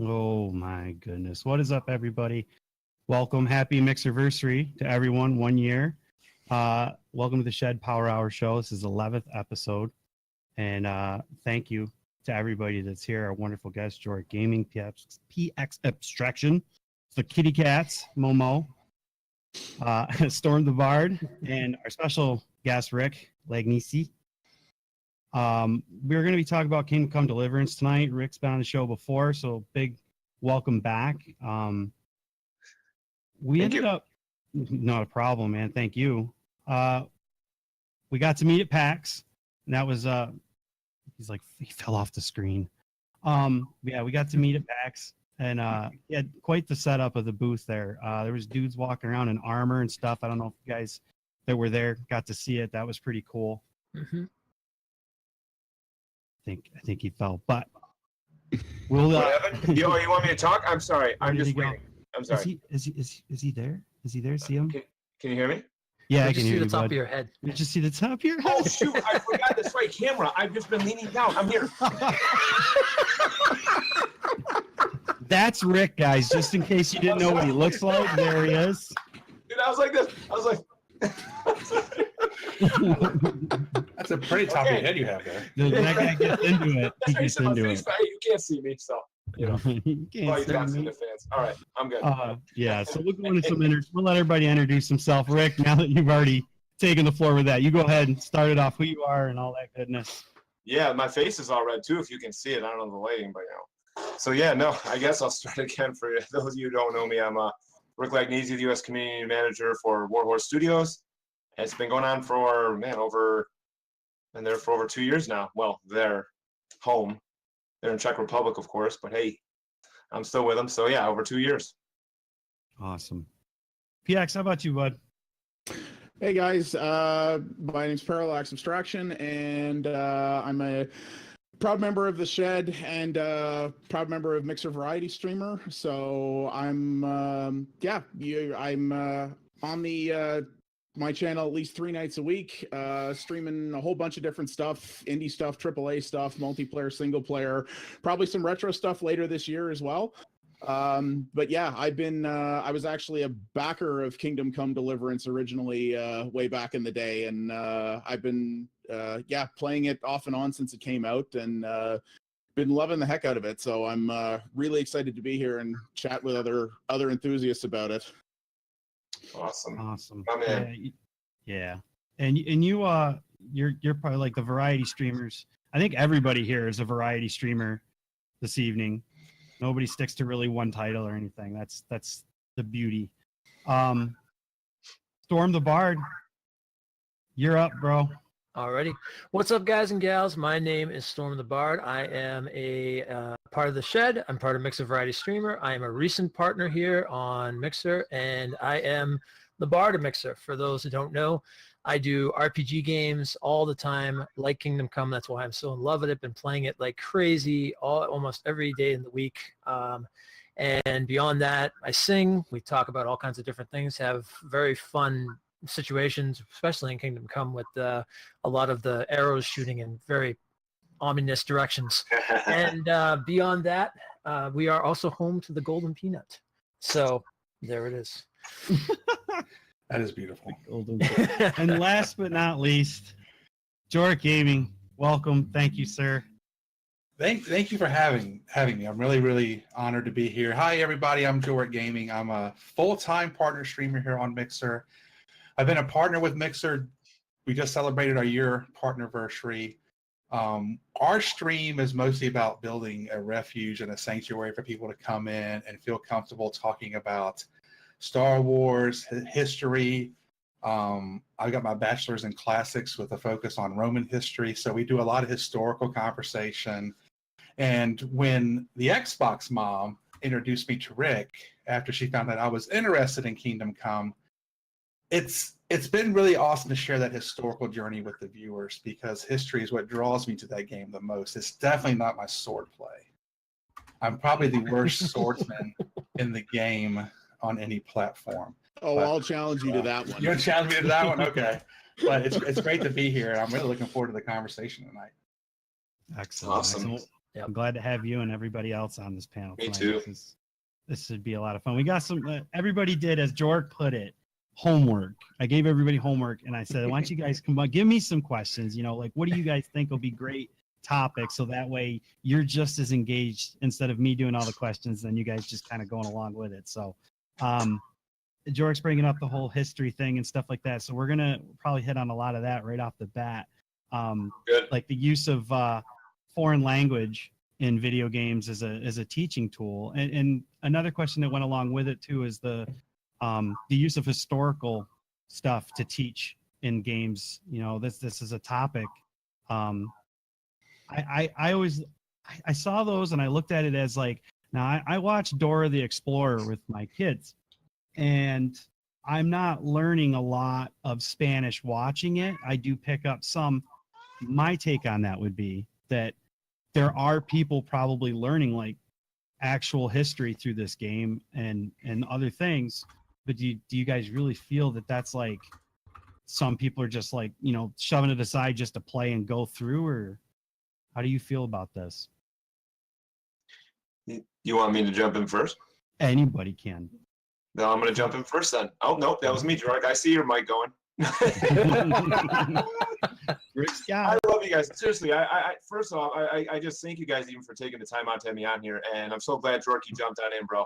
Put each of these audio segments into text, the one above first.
Oh my goodness. What is up, everybody? Welcome. Happy Mixerversary to everyone. 1 year. Welcome to the Shed Power Hour Show. This is the 11th episode. And thank you to everybody that's here. Our wonderful guest, Jork Gaming, PX Abstraction, the Kitty Cats, Momo, Storm the Bard, and our special guest, Rick Lagnese. We're going to be talking about KingdomCome Deliverance tonight. Rick's been on the show before, so big welcome back. Not a problem, man. Thank you. We got to meet at PAX, and that was, he fell off the screen. Yeah, we got to meet at PAX, and he had quite the setup of the booth there. There was dudes walking around in armor and stuff. I don't know if you guys that were there got to see it. That was pretty cool. Mm-hmm. I think he fell, but we'll. You want me to talk? I'm sorry. I'm just waiting. I'm sorry. Is he there? Is he there? See him? Can you hear me? Yeah, I can hear you. The top of your head. You just see the top of your head. Oh shoot! I forgot this right camera. I've just been leaning down. I'm here. That's Rick, guys. Just in case you didn't know what he looks like, there he is. Dude, I was like this. I was like. That's a pretty top of your head you have there. That guy gets into it. He gets into it. Hey, you can't see me, so you know. You can't see me. The fans. All right, I'm good. Yeah, so we'll go into some we'll let everybody introduce himself. Rick, now that you've already taken the floor with that, you go ahead and start it off, who you are and all that goodness. Yeah, my face is all red too, if you can see it. I don't know the lighting, but So yeah, no, I guess I'll start again for those of you who don't know me. I'm Rick Lagnese, the U.S. Community Manager for WarhorseStudios. It's been going on for, over 2 years now. Well, they're home. They're in Czech Republic, of course, but hey, I'm still with them. So yeah, over 2 years. Awesome. PX, how about you, bud? Hey guys, my name's Parallax Abstraction, and I'm a proud member of the Shed and proud member of Mixer Variety Streamer. So I'm on the my channel at least 3 nights a week, streaming a whole bunch of different stuff, indie stuff, AAA stuff, multiplayer, single player, probably some retro stuff later this year as well. But yeah, I was actually a backer of KingdomCome Deliverance originally, way back in the day. And I've been, playing it off and on since it came out, and been loving the heck out of it. So I'm really excited to be here and chat with other enthusiasts about it. Awesome. Yeah. And you're probably like the variety streamers. I think everybody here is a variety streamer this evening. Nobody sticks to really one title or anything. That's the beauty. Storm the Bard, you're up, bro. Alrighty. What's up, guys and gals? My name is Storm the Bard. I am a part of the Shed. I'm part of Mixer Variety Streamer. I am a recent partner here on Mixer, and I am the Bard of Mixer. For those who don't know, I do RPG games all the time, like KingdomCome. That's why I'm so in love with it. Been playing it like crazy almost every day in the week. And beyond that, I sing. We talk about all kinds of different things, have very fun situations, especially in KingdomCome, with a lot of the arrows shooting in very ominous directions. And beyond that, we are also home to the Golden Peanut. So there it is. That is beautiful. And last but not least, Jork Gaming, welcome. Thank you, sir. Thank you for having me. I'm really, really honored to be here. Hi, everybody. I'm Jork Gaming. I'm a full-time partner streamer here on Mixer. I've been a partner with Mixer. We just celebrated our year partnerversary. Our stream is mostly about building a refuge and a sanctuary for people to come in and feel comfortable talking about Star Wars, history. I got my bachelor's in classics with a focus on Roman history. So we do a lot of historical conversation. And when the Xbox mom introduced me to Rick, after she found out I was interested in KingdomCome, it's been really awesome to share that historical journey with the viewers, because history is what draws me to that game the most. It's definitely not my sword play. I'm probably the worst swordsman in the game on any platform. Oh, but I'll challenge you to that one. You're going to challenge me to that one? Okay. But it's great to be here, and I'm really looking forward to the conversation tonight. Excellent. Awesome. Yep. I'm glad to have you and everybody else on this panel. Me tonight. too. This should be a lot of fun. We got some. Everybody did, as Jork put it, homework. I gave everybody homework, and I said, "Why don't you guys come on? Give me some questions. You know, like what do you guys think will be great topics, so that way you're just as engaged instead of me doing all the questions, then you guys just kind of going along with it." So, Jork's bringing up the whole history thing and stuff like that. So we're gonna probably hit on a lot of that right off the bat. Good. Like the use of foreign language in video games as a teaching tool. And another question that went along with it too is the use of historical stuff to teach in games. You know, this is a topic. I saw those and I looked at it as like, now I watched Dora the Explorer with my kids, and I'm not learning a lot of Spanish watching it. I do pick up some. My take on that would be that there are people probably learning like actual history through this game and other things. But do you guys really feel that that's like some people are just like, you know, shoving it aside just to play and go through, or how do you feel about this? You want me to jump in first? Anybody can. No, I'm going to jump in first then. Oh, nope, that was me, Jorg. I see your mic going. Rick's I got it. love you guys. Seriously, I first off, I just thank you guys even for taking the time out to have me on here, and I'm so glad, Jorg, you jumped on in, bro.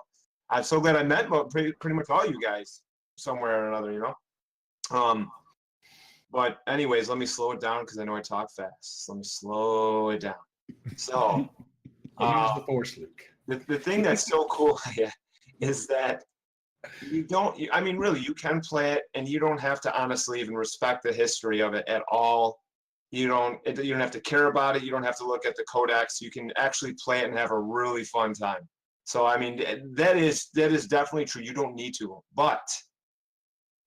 I'm so glad I met pretty much all you guys somewhere or another, you know? But anyways, let me slow it down because I know I talk fast. Let me slow it down. So, Use the Force, Luke. the thing that's so cool is that I mean, really, you can play it, and you don't have to honestly even respect the history of it at all. You don't have to care about it. You don't have to look at the codex. You can actually play it and have a really fun time. So, I mean, that is definitely true. You don't need to. But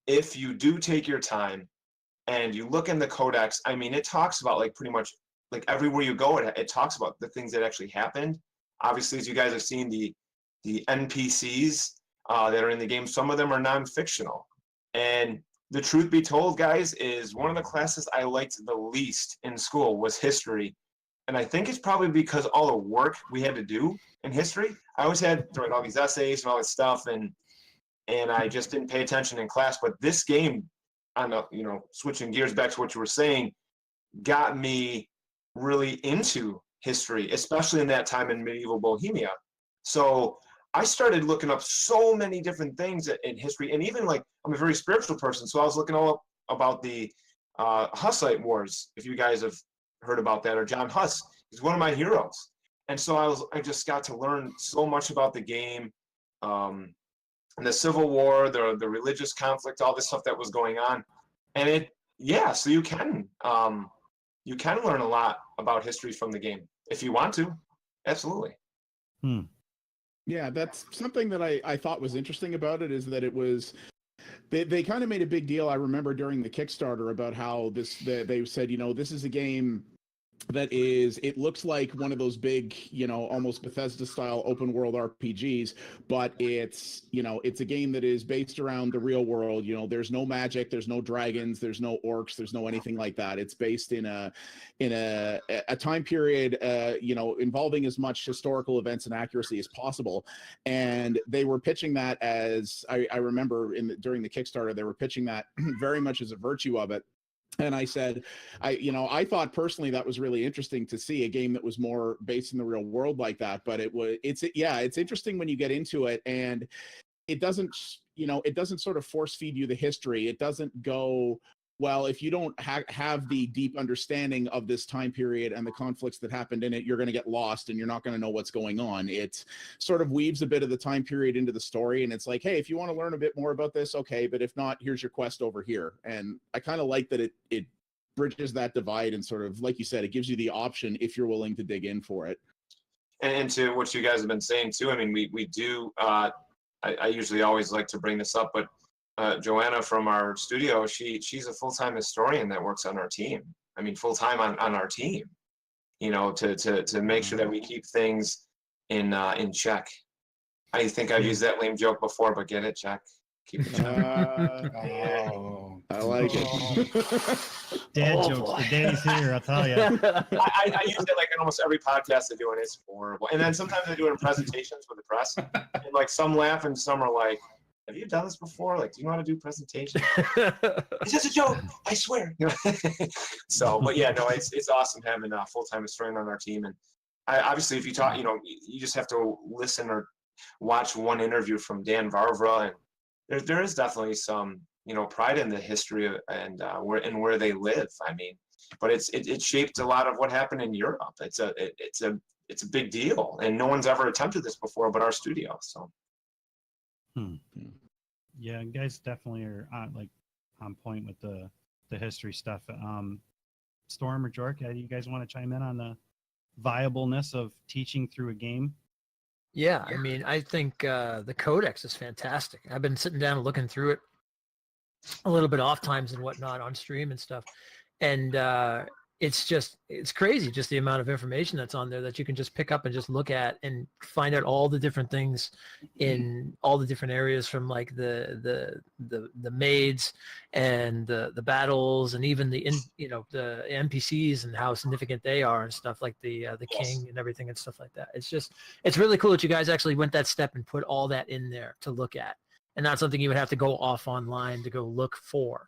if you do take your time and you look in the codex, I mean, it talks about like pretty much like everywhere you go, it talks about the things that actually happened. Obviously, as you guys have seen, the NPCs that are in the game, some of them are non-fictional. And the truth be told, guys, is one of the classes I liked the least in school was history. And I think it's probably because all the work we had to do in history. I always had to write all these essays and all this stuff, and I just didn't pay attention in class. But this game, switching gears back to what you were saying, got me really into history, especially in that time in medieval Bohemia. So I started looking up so many different things in history, and even like I'm a very spiritual person, so I was looking all up about the Hussite Wars, if you guys have heard about that, or John Huss. He's one of my heroes, and so I just got to learn so much about the game, and the Civil War, the religious conflict, all this stuff that was going on, and so you can learn a lot about history from the game if you want to, absolutely. Yeah, that's something that I thought was interesting about it, is that it was they kind of made a big deal. I remember during the Kickstarter about how they said, this is a game that it looks like one of those big, almost Bethesda style open world RPGs, but it's a game that is based around the real world. There's no magic, there's no dragons, there's no orcs, there's no anything like that. It's based in a time period, involving as much historical events and accuracy as possible. And they were pitching that as, I remember during the Kickstarter, they were pitching that very much as a virtue of it. And I said, I thought personally that was really interesting to see a game that was more based in the real world like that. But it's interesting when you get into it, and it doesn't sort of force feed you the history. It doesn't go, well, if you don't have the deep understanding of this time period and the conflicts that happened in it, you're going to get lost and you're not going to know what's going on. It sort of weaves a bit of the time period into the story. And it's like, hey, if you want to learn a bit more about this, okay, but if not, here's your quest over here. And I kind of like that it bridges that divide, and sort of, like you said, it gives you the option if you're willing to dig in for it. And to what you guys have been saying too, I mean, we do, I usually always like to bring this up, but Joanna from our studio, she's a full-time historian that works on our team. I mean, full-time on our team, to make sure that we keep things in check. I think I've used that lame joke before, but get it, check. Keep it check. I like it. Dad Oh, jokes. boy. The daddy's here. I'll tell you. I use it like in almost every podcast I do, and it's horrible. And then sometimes I do it in presentations with the press, and like some laugh and some are like, "Have you done this before? Like, do you know how to do presentations?" It's just a joke, I swear. So, but yeah, no, it's awesome having a full-time historian on our team, and obviously, if you talk, you just have to listen or watch one interview from Dan Varvra, and there is definitely some pride in the history and where they live. I mean, but it shaped a lot of what happened in Europe. It's a big deal, and no one's ever attempted this before, but our studio. So. Yeah, you guys definitely are on point with the history stuff. Storm or Jork, do you guys want to chime in on the viableness of teaching through a game? Yeah, I mean, I think the codex is fantastic. I've been sitting down and looking through it a little bit off times and whatnot on stream and stuff. And it's crazy just the amount of information that's on there that you can just pick up and just look at and find out all the different things in all the different areas, from like the maids and the battles, and even the NPCs and how significant they are and stuff, like the king and everything and stuff like that. It's really cool that you guys actually went that step and put all that in there to look at, and not something you would have to go off online to go look for.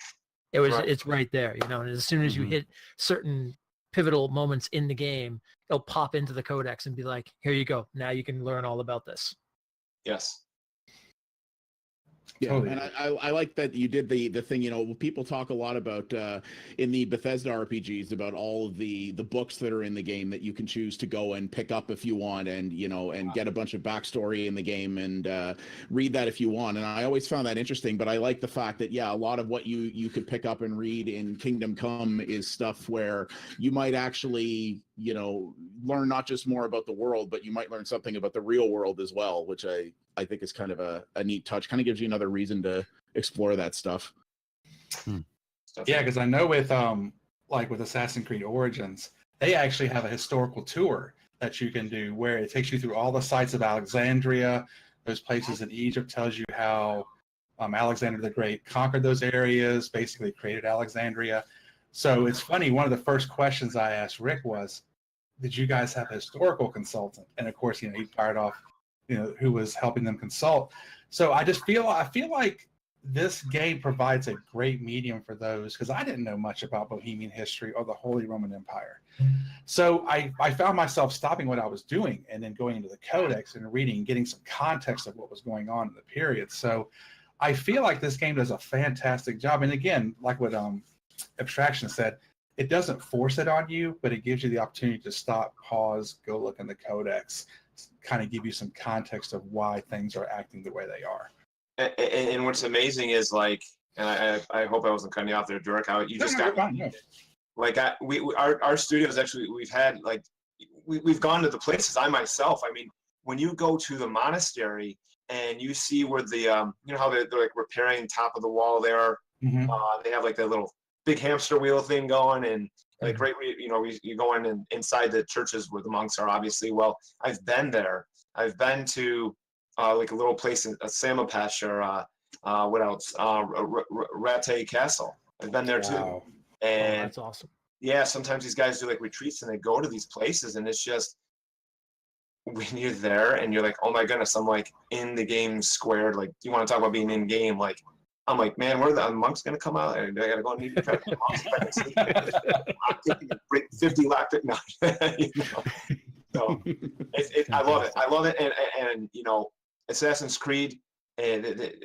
It's right there, and as soon as you hit certain pivotal moments in the game, it'll pop into the codex and be like, here you go. Now you can learn all about this. Yes. Yeah, and I like that you did the thing. People talk a lot about in the Bethesda RPGs about all of the books that are in the game that you can choose to go and pick up if you want, and and get a bunch of backstory in the game and read that if you want. And I always found that interesting. But I like the fact that a lot of what you could pick up and read in Kingdom Come is stuff where you might actually learn not just more about the world, but you might learn something about the real world as well, which I think is kind of a neat touch. Kind of gives you another reason to explore that stuff. Yeah, because I know with with Assassin's Creed Origins, they actually have a historical tour that you can do where it takes you through all the sites of Alexandria, those places in Egypt, tells you how Alexander the Great conquered those areas, basically created Alexandria. So it's funny, one of the first questions I asked Rick was, did you guys have a historical consultant? And of course, he fired off who was helping them consult. So I feel like this game provides a great medium for those, because I didn't know much about Bohemian history or the Holy Roman Empire. So I found myself stopping what I was doing and then going into the codex and reading, getting some context of what was going on in the period. So I feel like this game does a fantastic job. And again, like what Abstraction said, it doesn't force it on you, but it gives you the opportunity to stop, pause, go look in the codex, kind of give you some context of why things are acting the way they are. And what's amazing is and I hope I wasn't cutting you off there, Dirk. Our studios actually, we've gone to the places. I myself, I mean, when you go to the monastery and you see where the how they're like repairing top of the wall there, they have like that little big hamster wheel thing going, and like you go in and inside the churches where the monks are, obviously. Well, I've been there. I've been to like a little place in Samapesh, or what else? Rattay Castle. I've been there too. And that's awesome. Yeah, sometimes these guys do like retreats and they go to these places, and it's just, when you're there and you're like, oh my goodness, I'm like in the game squared. Like, you want to talk about being in game? Like, I'm like, man, where are the monks going to come out? I got to go and need to try to break 50 lockpick. No. So I love it. I love it. And Assassin's Creed,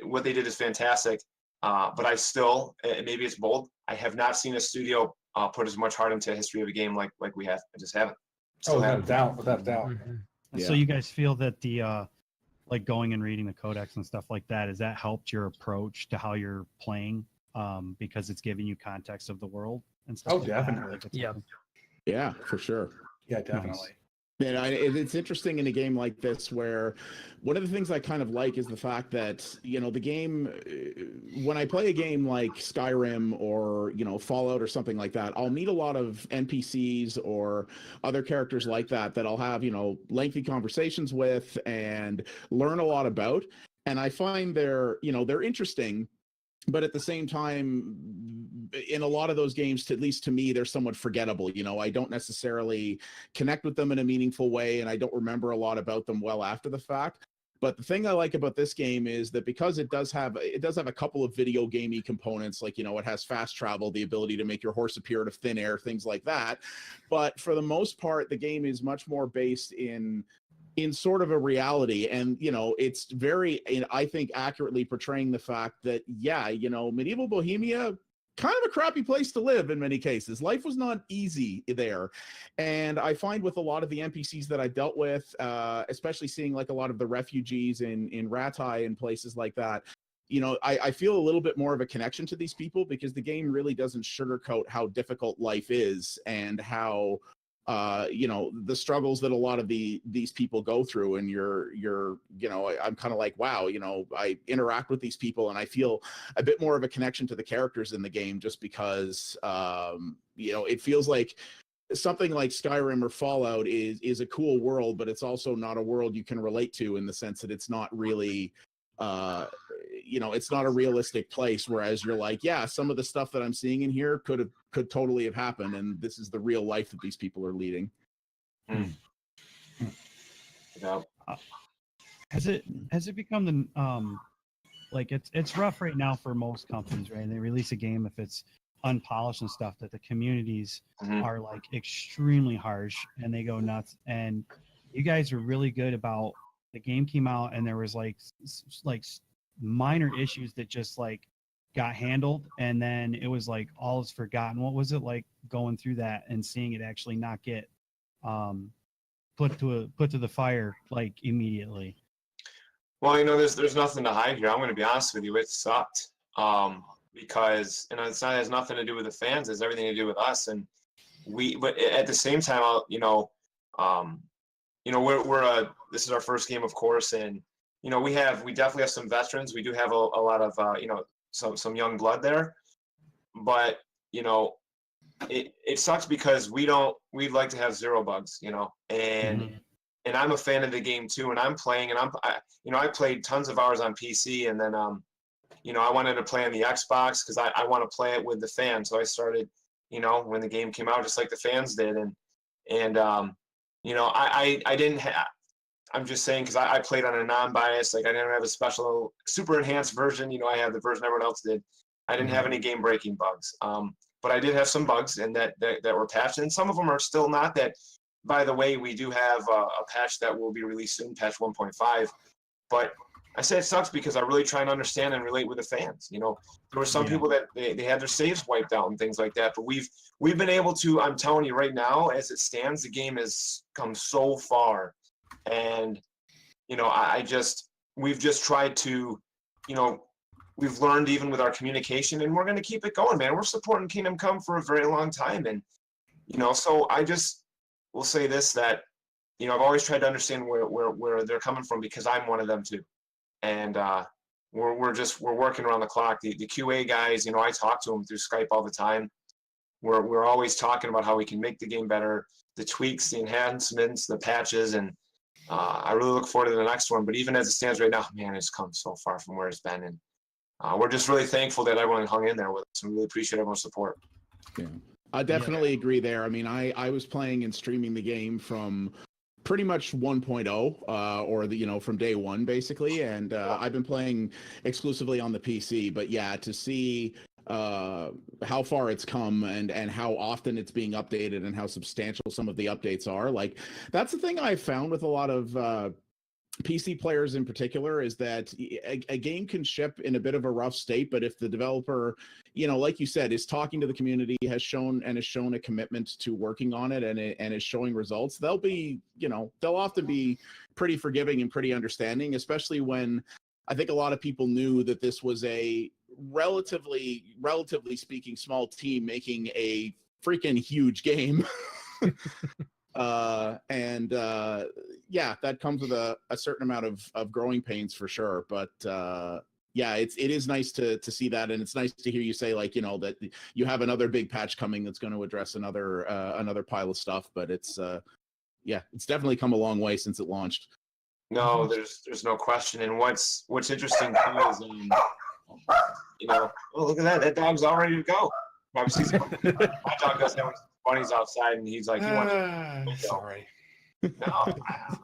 what they did is fantastic. But I still, maybe it's bold, I have not seen a studio put as much heart into the history of a game like we have. I just haven't. Without doubt. Mm-hmm. Yeah. So you guys feel that the like going and reading the codex and stuff like that, has that helped your approach to how you're playing, because it's giving you context of the world and stuff? Definitely. Yeah, for sure. Yeah, definitely. And it's interesting in a game like this, where one of the things I kind of like is the fact that, the game, when I play a game like Skyrim or, Fallout or something like that, I'll meet a lot of NPCs or other characters like that I'll have, lengthy conversations with and learn a lot about. And I find they're interesting. but at the same time, in a lot of those games, at least to me, they're somewhat forgettable. You know, I don't necessarily connect with them in a meaningful way, and I don't remember a lot about them well after the fact. But the thing I like about this game is that because it does have a couple of video gamey components, like, you know, it has fast travel, the ability to make your horse appear out of thin air, things like that. But for the most part, the game is much more based in sort of a reality. And, you know, it's very, I think, accurately portraying the fact that, yeah, you know, medieval Bohemia, kind of a crappy place to live in many cases. Life was not easy there. And I find with a lot of the NPCs that I dealt with, especially seeing like a lot of the refugees in Ratai and places like that, you know, I feel a little bit more of a connection to these people because the game really doesn't sugarcoat how difficult life is and how, you know, the struggles that a lot of these people go through. And you're, you know, I'm kind of like, wow, you know, I interact with these people and I feel a bit more of a connection to the characters in the game just because, you know, it feels like something like Skyrim or Fallout is a cool world, but it's also not a world you can relate to in the sense that it's not really, you know, it's not a realistic place. Whereas you're like, yeah, some of the stuff that I'm seeing in here could totally have happened, and this is the real life that these people are leading. Yeah. Has it become the like it's rough right now for most companies, right? And they release a game if it's unpolished and stuff that the communities are like extremely harsh and they go nuts. And you guys are really good about the game came out and there was like minor issues that just like got handled and then it was like all is forgotten. What was it like going through that and seeing it actually not get put to the fire like immediately? Well, you know, there's nothing to hide here. I'm going to be honest with you. It sucked. Because, you know, it has nothing to do with the fans. It's everything to do with us. And but at the same time, we're this is our first game, of course. And, you know, we definitely have some veterans. We do have a lot of, you know, some young blood there, but, you know, it sucks because we'd like to have zero bugs, you know, and I'm a fan of the game too. And I'm playing and I played tons of hours on PC and then, you know, I wanted to play on the Xbox because I want to play it with the fans. So I started, you know, when the game came out, just like the fans did. And you know, I didn't have, I'm just saying, because I played on a non-biased, like I didn't have a special super enhanced version. You know, I have the version everyone else did. I didn't have any game breaking bugs. But I did have some bugs and that were patched. And some of them are still not that. By the way, we do have a patch that will be released soon, patch 1.5. But I say it sucks because I really try and understand and relate with the fans. You know, there were some people that they had their saves wiped out and things like that. But we've been able to. I'm telling you right now, as it stands, the game has come so far, and you know, we've just tried to, you know, we've learned even with our communication, and we're going to keep it going, man. We're supporting Kingdom Come for a very long time, and you know, so I just will say this that, you know, I've always tried to understand where they're coming from because I'm one of them too. And we're working around the clock. The QA guys, you know, I talk to them through Skype all the time. We're always talking about how we can make the game better, the tweaks, the enhancements, the patches, and I really look forward to the next one. But even as it stands right now, man, it's come so far from where it's been, and we're just really thankful that everyone hung in there with us, and really appreciate everyone's support. Yeah, I definitely agree there. I mean, I was playing and streaming the game from pretty much 1.0 or the, you know, from day one basically, and I've been playing exclusively on the PC. But yeah, to see how far it's come and how often it's being updated and how substantial some of the updates are, like that's the thing I've found with a lot of PC players in particular, is that a game can ship in a bit of a rough state, but if the developer, you know, like you said, is talking to the community, has shown a commitment to working on it, and is showing results, they'll be, you know, they'll often be pretty forgiving and pretty understanding, especially when I think a lot of people knew that this was a relatively speaking small team making a freaking huge game. Yeah, that comes with a certain amount of growing pains for sure. But yeah, it is nice to see that, and it's nice to hear you say, like, you know, that you have another big patch coming that's going to address another pile of stuff. But it's yeah, it's definitely come a long way since it launched. No, there's no question. And what's interesting too is Oh, look at that. That dog's all ready to go. Probably sees my dog doesn't have bunnies outside, and he's like, he wants sorry. No,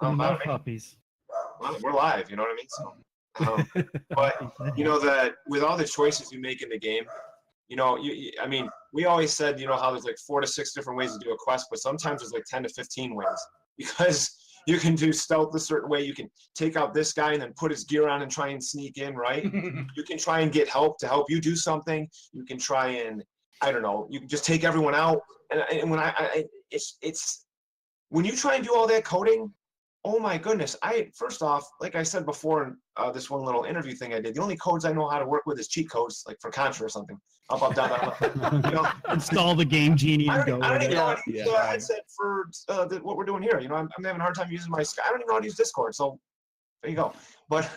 Enough puppies. we're live, you know what I mean? So, but that with all the choices you make in the game, I mean, we always said, how there's like 4 to 6 different ways to do a quest, but sometimes there's like 10 to 15 ways because you can do stealth a certain way. You can take out this guy and then put his gear on and try and sneak in, right? You can try and get help to help you do something. You can try and, I don't know, you can just take everyone out. And when it's when you try and do all that coding, oh my goodness. First off, like I said before in this one little interview thing I did, the only codes I know how to work with is cheat codes, like for Contra or something. Up, down, up. Install the Game Genie and go. I don't even know how to use the headset for what we're doing here. I'm having a hard time using my Skype. I don't even know how to use Discord. So there you go. But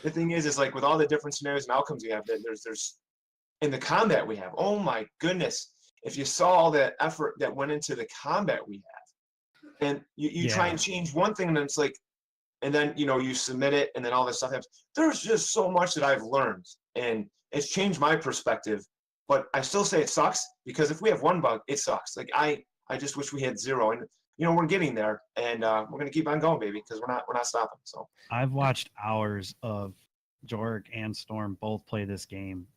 the thing is like with all the different scenarios and outcomes we have, there's in the combat we have. Oh my goodness! If you saw all the effort that went into the combat we have, and you try and change one thing, and then it's like, and then you submit it, and then all this stuff happens. There's just so much that I've learned, and it's changed my perspective. But I still say it sucks because if we have one bug, it sucks. Like I just wish we had 0, and we're getting there, and we're gonna keep on going, baby, because we're not stopping. So I've watched hours of Jorg and Storm both play this game.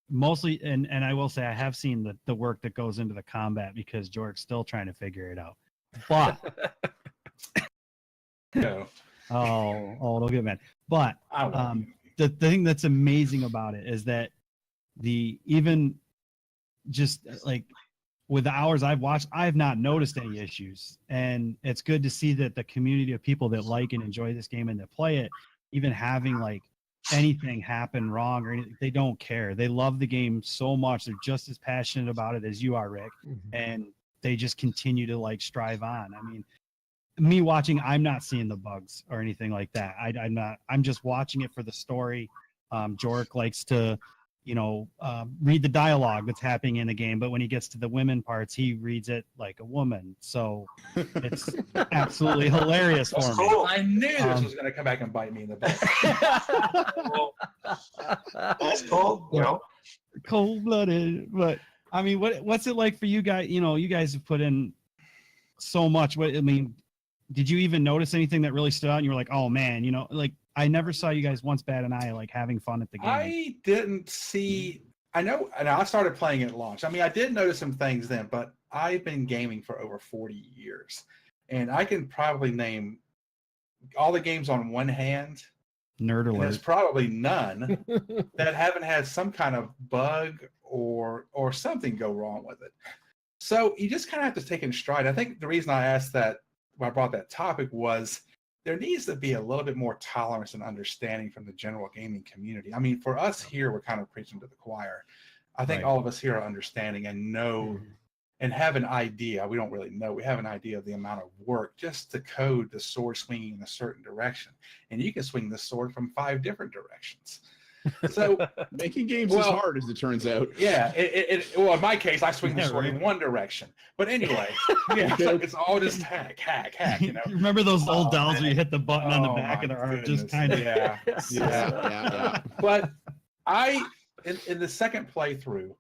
Mostly, and I will say I have seen the work that goes into the combat because Jorg's still trying to figure it out. But No. don't get mad. But the thing that's amazing about it is that even just like with the hours I've watched, I have not noticed any issues. And it's good to see that the community of people that like and enjoy this game and that play it, even having like anything happen wrong or anything, they don't care. They love the game so much. They're just as passionate about it as you are, Rick. And they just continue to like strive on. I mean, me watching, I'm not seeing the bugs or anything like that. I'm just watching it for the story. Jorg likes to, read the dialogue that's happening in the game, but when he gets to the women parts, he reads it like a woman. So it's absolutely hilarious for me. Cool. I knew this was going to come back and bite me in the butt. That's cool. Cold-blooded. But I mean, what's it like for you guys? You guys have put in so much. Did you even notice anything that really stood out? And you were like, oh man, like I never saw you guys once bat an eye like having fun at the game. I didn't see. I know, and I started playing at launch. I mean, I did notice some things then, but I've been gaming for over 40 years, and I can probably name all the games on one hand. Nerd alert. There's probably none that haven't had some kind of bug or something go wrong with it. So you just kind of have to take it in stride. I think the reason I asked that, I brought that topic, was there needs to be a little bit more tolerance and understanding from the general gaming community. I mean, for us here, we're kind of preaching to the choir. I think all of us here are understanding and know and have an idea. We don't really know. We have an idea of the amount of work just to code the sword swinging in a certain direction. And you can swing the sword from 5 different directions. So making games is hard, as it turns out. Yeah. Well, in my case, I swing the sword in one direction. But anyway, it's all just hack. Remember those old dolls where you hit the button on the back of their arm? Just kind of. Yeah. But in the second playthrough,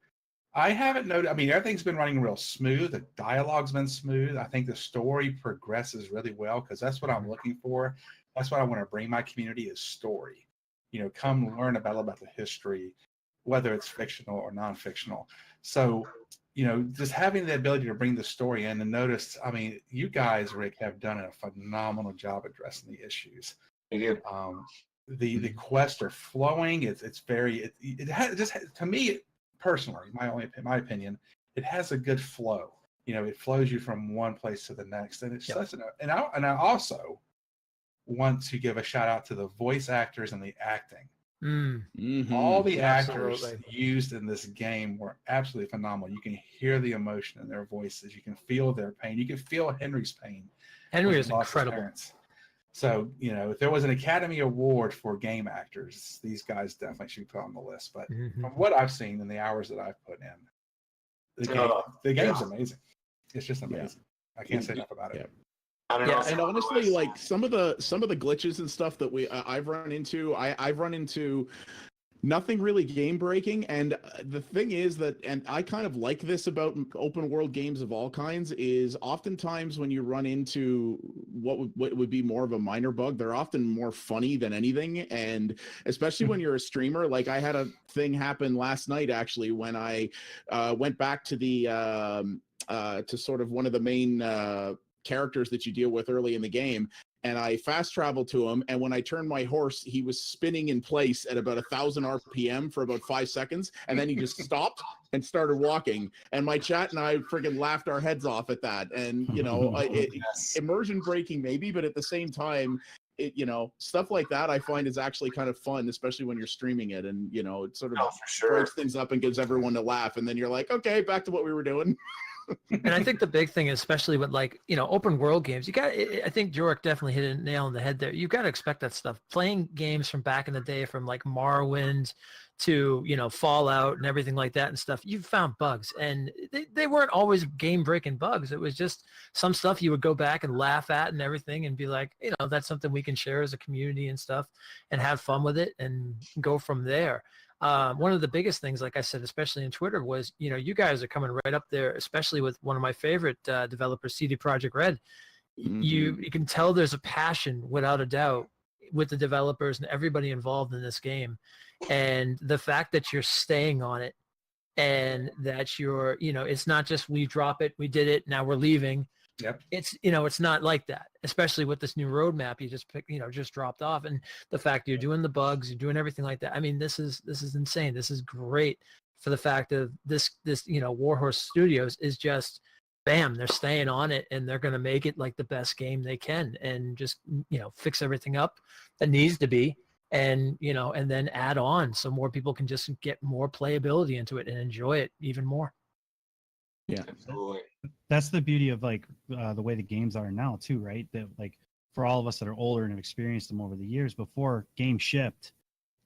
I haven't noticed. I mean, everything's been running real smooth. The dialogue's been smooth. I think the story progresses really well because that's what I'm looking for. That's what I want to bring my community is story. Come learn about the history, whether it's fictional or non-fictional. So, just having the ability to bring the story in and notice, I mean, you guys, Rick, have done a phenomenal job addressing the issues. You do. The quests are flowing. It's very, it has just, to me personally, my opinion, it has a good flow. It flows you from one place to the next, and it's such and I also want to give a shout out to the voice actors and the acting. All the actors used in this game were absolutely phenomenal. You can hear the emotion in their voices. You can feel their pain. You can feel Henry's pain. Henry is incredible. So, if there was an Academy Award for game actors, these guys definitely should be put on the list. But from what I've seen in the hours that I've put in, the game's amazing. It's just amazing. I can't say enough about it. I don't know. And honestly, like some of the glitches and stuff that I've run into, I've run into nothing really game breaking. And the thing is that, and I kind of like this about open world games of all kinds, is oftentimes when you run into what would be more of a minor bug, they're often more funny than anything. And especially when you're a streamer, like I had a thing happen last night actually when I went back to the to sort of one of the main characters that you deal with early in the game, and I fast traveled to him, and when I turned my horse, he was spinning in place at about 1,000 RPM for about 5 seconds, and then he just stopped and started walking. And my chat and I freaking laughed our heads off at that. And, you know, immersion breaking maybe, but at the same time, you know, stuff like that I find is actually kind of fun, especially when you're streaming it, and, you know, it sort of breaks things up and gives everyone a laugh, and then you're like, okay, back to what we were doing. And I think the big thing, especially with like, you know, open world games, I think Jork definitely hit a nail on the head there. You've got to expect that stuff. Playing games from back in the day, from like Morrowind to, you know, Fallout and everything like that and stuff, you've found bugs, and they weren't always game breaking bugs. It was just some stuff you would go back and laugh at and everything and be like, you know, that's something we can share as a community and stuff and have fun with it and go from there. One of the biggest things, like I said, especially in Twitter, was, you know, you guys are coming right up there, especially with one of my favorite developers, CD Projekt Red. Mm-hmm. You can tell there's a passion, without a doubt, with the developers and everybody involved in this game. And the fact that you're staying on it, and that you're, you know, it's not just we drop it, we did it, now we're leaving. Yep. It's, you know, it's not like that, especially with this new roadmap you just picked, you know, just dropped off, and the fact you're doing the bugs, you're doing everything like that. I mean, this is insane. This is great for the fact of this, you know, WarhorseStudios is just, bam, they're staying on it, and they're going to make it like the best game they can, and just, you know, fix everything up that needs to be, and, you know, and then add on so more people can just get more playability into it and enjoy it even more. Yeah, Absolutely. That's the beauty of like the way the games are now too, right? That like for all of us that are older and have experienced them over the years, before game shipped,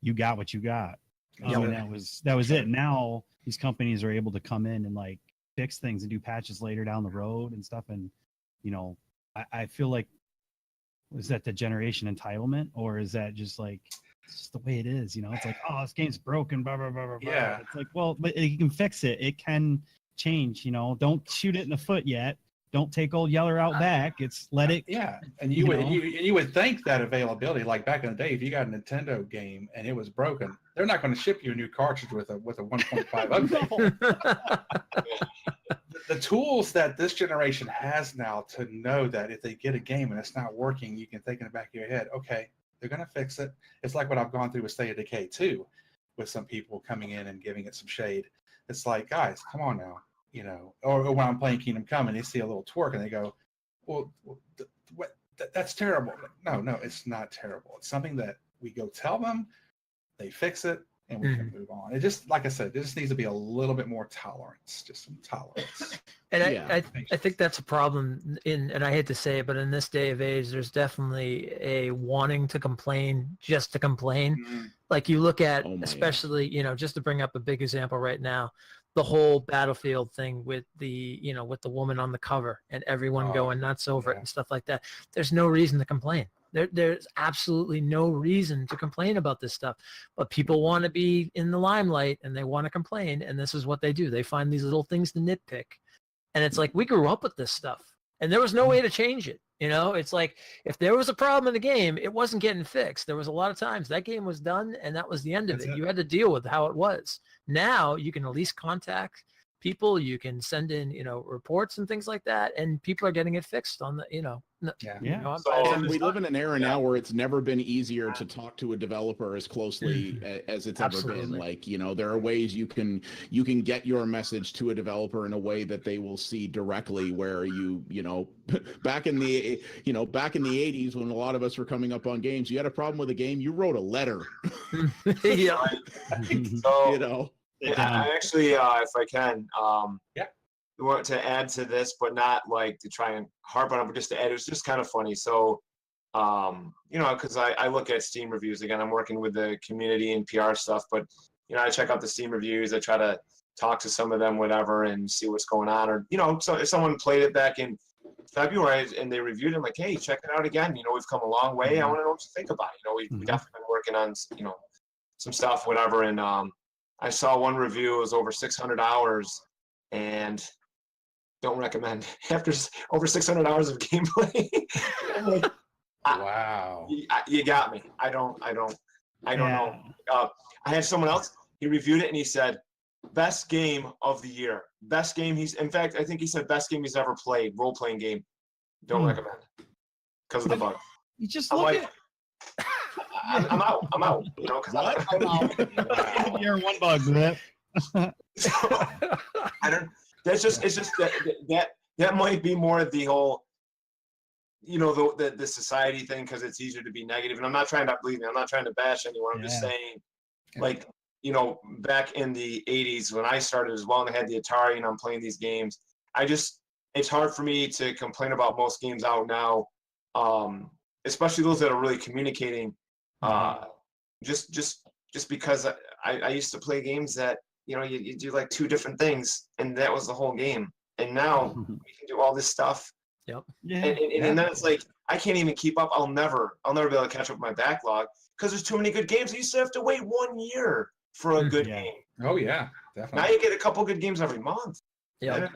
you got what you got. And that was it. Now these companies are able to come in and like fix things and do patches later down the road and stuff. And, you know, I feel like, is that the generation entitlement, or is that just like, it's just the way it is? You know, it's like, oh, this game's broken, blah, blah, blah, blah, blah. Yeah. It's like, well, but you can fix it. It can change, you know. Don't shoot it in the foot yet. Don't take old Yeller out back. It's let it. Yeah, and you would think that availability, like back in the day, if you got a Nintendo game and it was broken, they're not going to ship you a new cartridge with a 1.5 update. The tools that this generation has now to know that if they get a game and it's not working, you can think in the back of your head, okay, they're going to fix it. It's like what I've gone through with State of Decay 2, with some people coming in and giving it some shade. It's like, guys, come on now. You know, or when I'm playing KingdomCome and they see a little twerk and they go, well that's terrible. No, it's not terrible. It's something that we go tell them, they fix it, and we can move on. It just, like I said, there just needs to be a little bit more tolerance, just some tolerance. And I think that's a problem and I hate to say it, but in this day of age, there's definitely a wanting to complain just to complain. Mm-hmm. Like you look at, especially, you know, just to bring up a big example right now, the whole Battlefield thing with the, you know, with the woman on the cover and everyone going nuts over it and stuff like that. There's no reason to complain. There's absolutely no reason to complain about this stuff, but people want to be in the limelight and they want to complain, and this is what they do. They find these little things to nitpick, and it's like, we grew up with this stuff and there was no way to change it. You know, it's like, if there was a problem in the game, it wasn't getting fixed. There was a lot of times that game was done and that was the end of it. You had to deal with how it was. Now you can at least contact people. You can send in, you know, reports and things like that, and people are getting it fixed on the, you know. You know, and we live in an era now where it's never been easier to talk to a developer as closely as it's ever been. Like, you know, there are ways you can get your message to a developer in a way that they will see directly, where you know, back in the 80s when a lot of us were coming up on games, you had a problem with a game, you wrote a letter. Yeah. So, you know. I actually, if I can, want to add to this, but not like to try and harp on it, but just to add, it was just kind of funny. So, you know, because I look at Steam reviews. Again, I'm working with the community and PR stuff, but, you know, I check out the Steam reviews. I try to talk to some of them, whatever, and see what's going on. Or, you know, so if someone played it back in February and they reviewed it, I'm like, hey, check it out again. You know, we've come a long way. I want to know what you think about it. You know, we've definitely been working on, you know, some stuff, whatever. And I saw one review, it was over 600 hours, and don't recommend after over 600 hours of gameplay. Like, Wow. you got me. I don't know. I had someone else, he reviewed it and he said, best game of the year. Best game in fact, I think he said best game he's ever played, role-playing game. Don't recommend because of the bug. You just I'm look like, I'm out, you know, because I'm out. You're one bug, man. So, it's just that might be more of the whole, you know, the society thing, because it's easier to be negative. And I'm not trying to, believe me, I'm not trying to bash anyone. I'm just saying, like, you know, back in the 80s when I started as well and I had the Atari and I'm playing these games, it's hard for me to complain about most games out now, especially those that are really communicating, just because I used to play games that, you know, you do like two different things and that was the whole game. And now we can do all this stuff. Yep. Yeah. And then it's like, I can't even keep up. I'll never be able to catch up with my backlog because there's too many good games. I used to have to wait 1 year for a good game. Oh yeah, definitely. Now you get a couple good games every month. Yeah.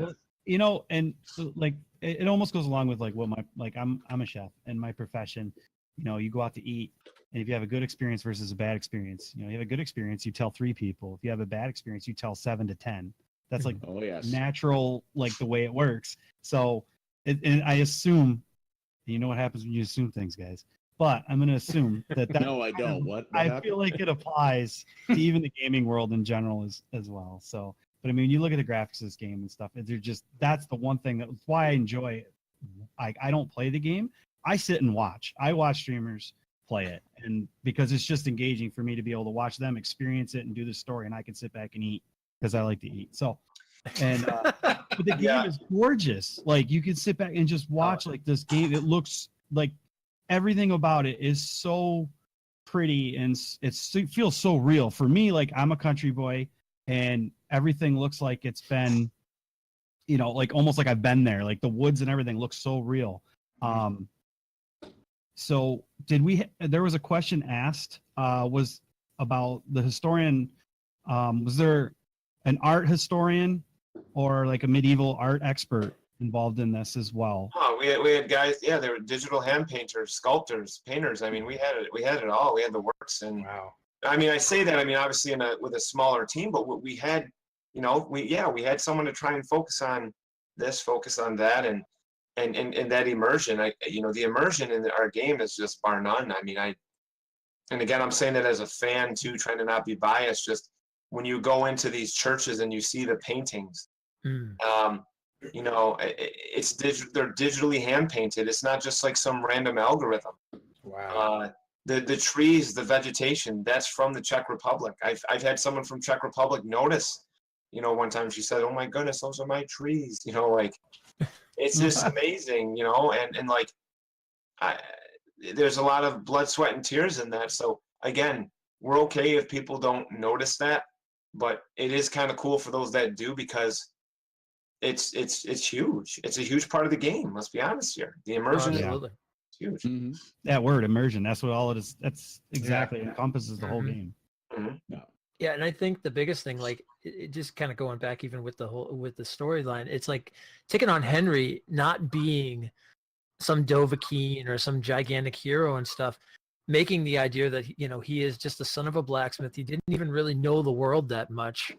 You know, and like it almost goes along with like what I'm a chef and my profession. You know, you go out to eat, and if you have a good experience versus a bad experience, you know, you have a good experience, you tell 3 people. If you have a bad experience, you tell 7 to 10. That's like natural, like the way it works. So, and I assume, you know what happens when you assume things, guys. But I'm going to assume that. No, I don't. What I happened? feel like it applies to even the gaming world in general as well. So, but I mean, you look at the graphics of this game and stuff. They're just, that's the one thing that's why I enjoy it. I don't play the game. I sit and watch. I watch streamers play it, and because it's just engaging for me to be able to watch them experience it and do the story, and I can sit back and eat because I like to eat. So, and but the game is gorgeous. Like you can sit back and just watch like this game. It looks like everything about it is so pretty and it feels so real for me. Like I'm a country boy, and everything looks like it's been, you know, like almost like I've been there. Like the woods and everything looks so real. So there was a question asked, was about the historian. Was there an art historian or like a medieval art expert involved in this as well? Oh, we had guys, yeah, they were digital hand painters, sculptors, painters. I mean, we had it all. We had the works, and wow. I mean, I say that, I mean, obviously with a smaller team, but what we had, you know, we had someone to try and focus on this, focus on that, and that immersion. You know, the immersion in our game is just bar none. I mean, and again, I'm saying that as a fan too, trying to not be biased. Just when you go into these churches and you see the paintings, you know, they're digitally hand painted. It's not just like some random algorithm. Wow. The trees, the vegetation, that's from the Czech Republic. I've had someone from Czech Republic notice, you know, one time she said, "Oh my goodness, those are my trees." You know, like it's just amazing, you know, and like there's a lot of blood, sweat, and tears in that. So again, we're okay if people don't notice that, but it is kind of cool for those that do, because it's huge. It's a huge part of the game. Let's be honest here. The immersion is huge. Mm-hmm. That word immersion, that's what all it is. That's exactly encompasses the whole game. Mm-hmm. Yeah, and I think the biggest thing, like, it just kind of going back even with the storyline, it's like taking on Henry not being some Dovahkiin or some gigantic hero and stuff, making the idea that, you know, he is just the son of a blacksmith. He didn't even really know the world that much.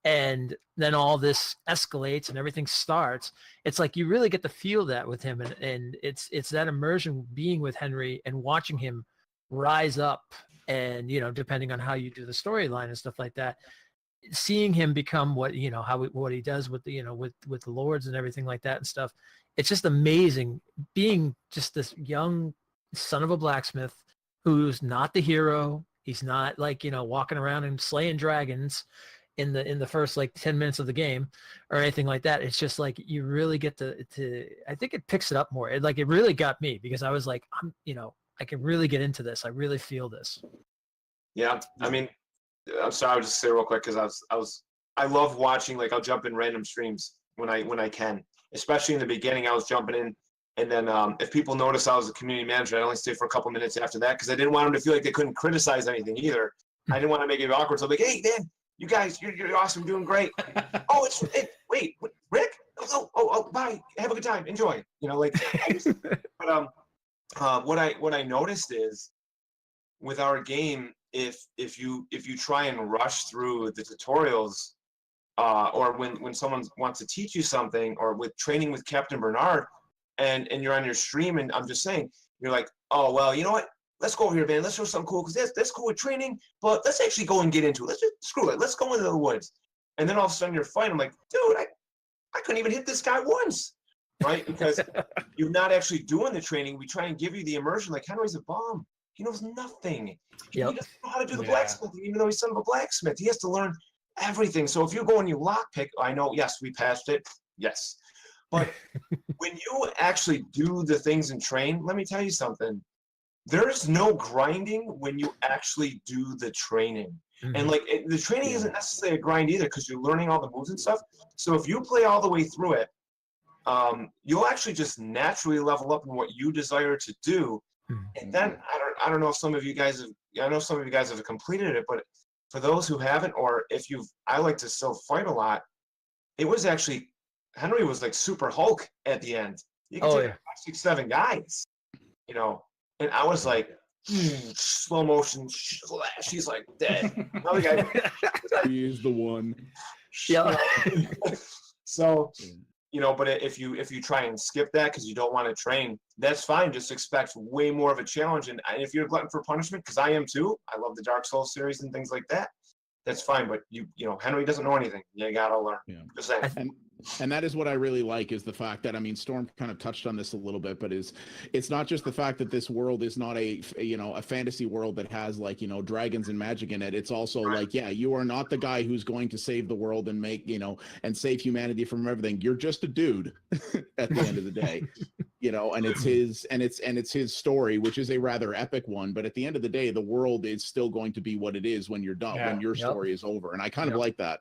And then all this escalates and everything starts. It's like you really get to feel that with him. And it's that immersion being with Henry and watching him rise up. And, you know, depending on how you do the storyline and stuff like that, seeing him become what, you know, what he does with the, you know, with the lords and everything like that and stuff. It's just amazing being just this young son of a blacksmith who's not the hero. He's not like, you know, walking around and slaying dragons in the first like 10 minutes of the game or anything like that. It's just like you really get to I think it picks it up more. It really got me, because I was like, I can really get into this. I really feel this. Yeah, I mean, I'm sorry, I'll just say real quick, because I love watching, like, I'll jump in random streams when I can, especially in the beginning. I was jumping in, and then if people notice I was a community manager, I'd only stay for a couple minutes after that, because I didn't want them to feel like they couldn't criticize anything either. I didn't want to make it awkward. So I'm like, hey, man, you guys, you're awesome, doing great. Oh, wait, Rick? Oh, bye. Have a good time. Enjoy. You know, like, but what I noticed is with our game, if you try and rush through the tutorials, or when someone wants to teach you something, or with training with Captain Bernard, and you're on your stream, and I'm just saying, you're like, oh, well, you know what? Let's go over here, man. Let's show something cool, because that's cool with training, but let's actually go and get into it. Let's just screw it. Let's go into the woods. And then all of a sudden you're fighting. I'm like, dude, I couldn't even hit this guy once, right? Because you're not actually doing the training. We try and give you the immersion. Like, Henry's a bum. He knows nothing. He doesn't know how to do the blacksmithing, even though he's son of a blacksmith. He has to learn everything. So if you go and you lockpick, I know, yes, we passed it. Yes. But when you actually do the things and train, let me tell you something. There's no grinding when you actually do the training. And like the training isn't necessarily a grind either, because you're learning all the moves and stuff. So if you play all the way through it, you'll actually just naturally level up in what you desire to do. And then I don't know if some of you guys have completed it, but for those who haven't, or if I like to still fight a lot. It was actually, Henry was like Super Hulk at the end. You can take 5, 6, 7 guys, you know. And I was like, slow motion, she's like dead. Another guy, he is the one. Yeah. So, you know, but if you try and skip that because you don't want to train, that's fine. Just expect way more of a challenge. And if you're a glutton for punishment, because I am too, I love the Dark Souls series and things like that. That's fine. But you know, Henry doesn't know anything. You gotta learn. Yeah. Just saying. And that is what I really like, is the fact that, I mean, Storm kind of touched on this a little bit, but it's not just the fact that this world is not a fantasy world that has, like, you know, dragons and magic in it. It's also like, yeah, you are not the guy who's going to save the world and make, you know, and save humanity from everything. You're just a dude at the end of the day, you know, and it's his story, which is a rather epic one. But at the end of the day, the world is still going to be what it is when you're done, when your story is over. And I kind of like that.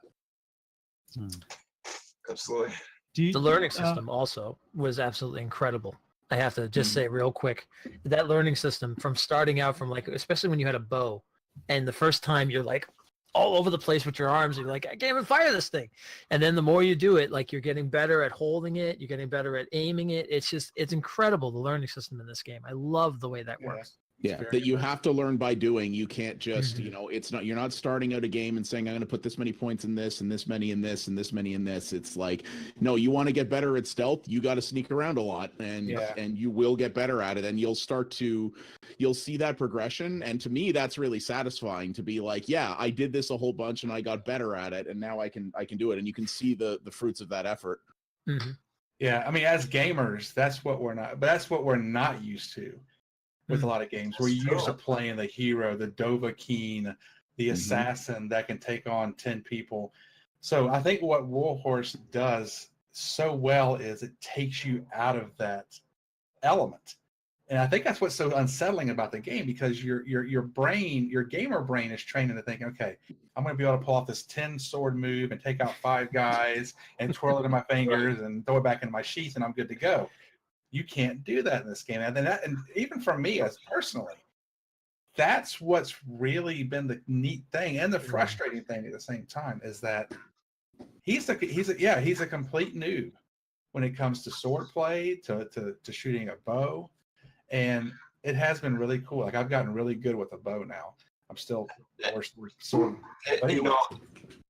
Absolutely. The learning system also was absolutely incredible. I have to just say real quick, that learning system from starting out from, like, especially when you had a bow, and the first time you're like all over the place with your arms, you're like, I can't even fire this thing. And then the more you do it, like, you're getting better at holding it, you're getting better at aiming it. It's incredible, the learning system in this game. I love the way that works. Yeah, that you have to learn by doing. You can't just, you know, you're not starting out a game and saying, I'm going to put this many points in this and this many in this and this many in this. It's like, no, you want to get better at stealth, you got to sneak around a lot, and you will get better at it, and you'll see that progression. And to me, that's really satisfying, to be like, yeah, I did this a whole bunch and I got better at it, and now I can do it, and you can see the fruits of that effort. Yeah, I mean, as gamers, that's what we're not used to. With a lot of games, we're used to playing the hero, the Dovahkiin, the assassin that can take on 10 people. So I think what Warhorse does so well is it takes you out of that element. And I think that's what's so unsettling about the game, because your brain, your gamer brain, is trained into thinking, okay, I'm going to be able to pull off this 10 sword move and take out 5 guys and twirl it in my fingers and throw it back in my sheath and I'm good to go. You can't do that in this game. And even for me, as personally, that's what's really been the neat thing and the frustrating thing at the same time, is that he's a complete noob when it comes to swordplay, to shooting a bow. And it has been really cool. Like, I've gotten really good with a bow now. I'm still sword. But anyway,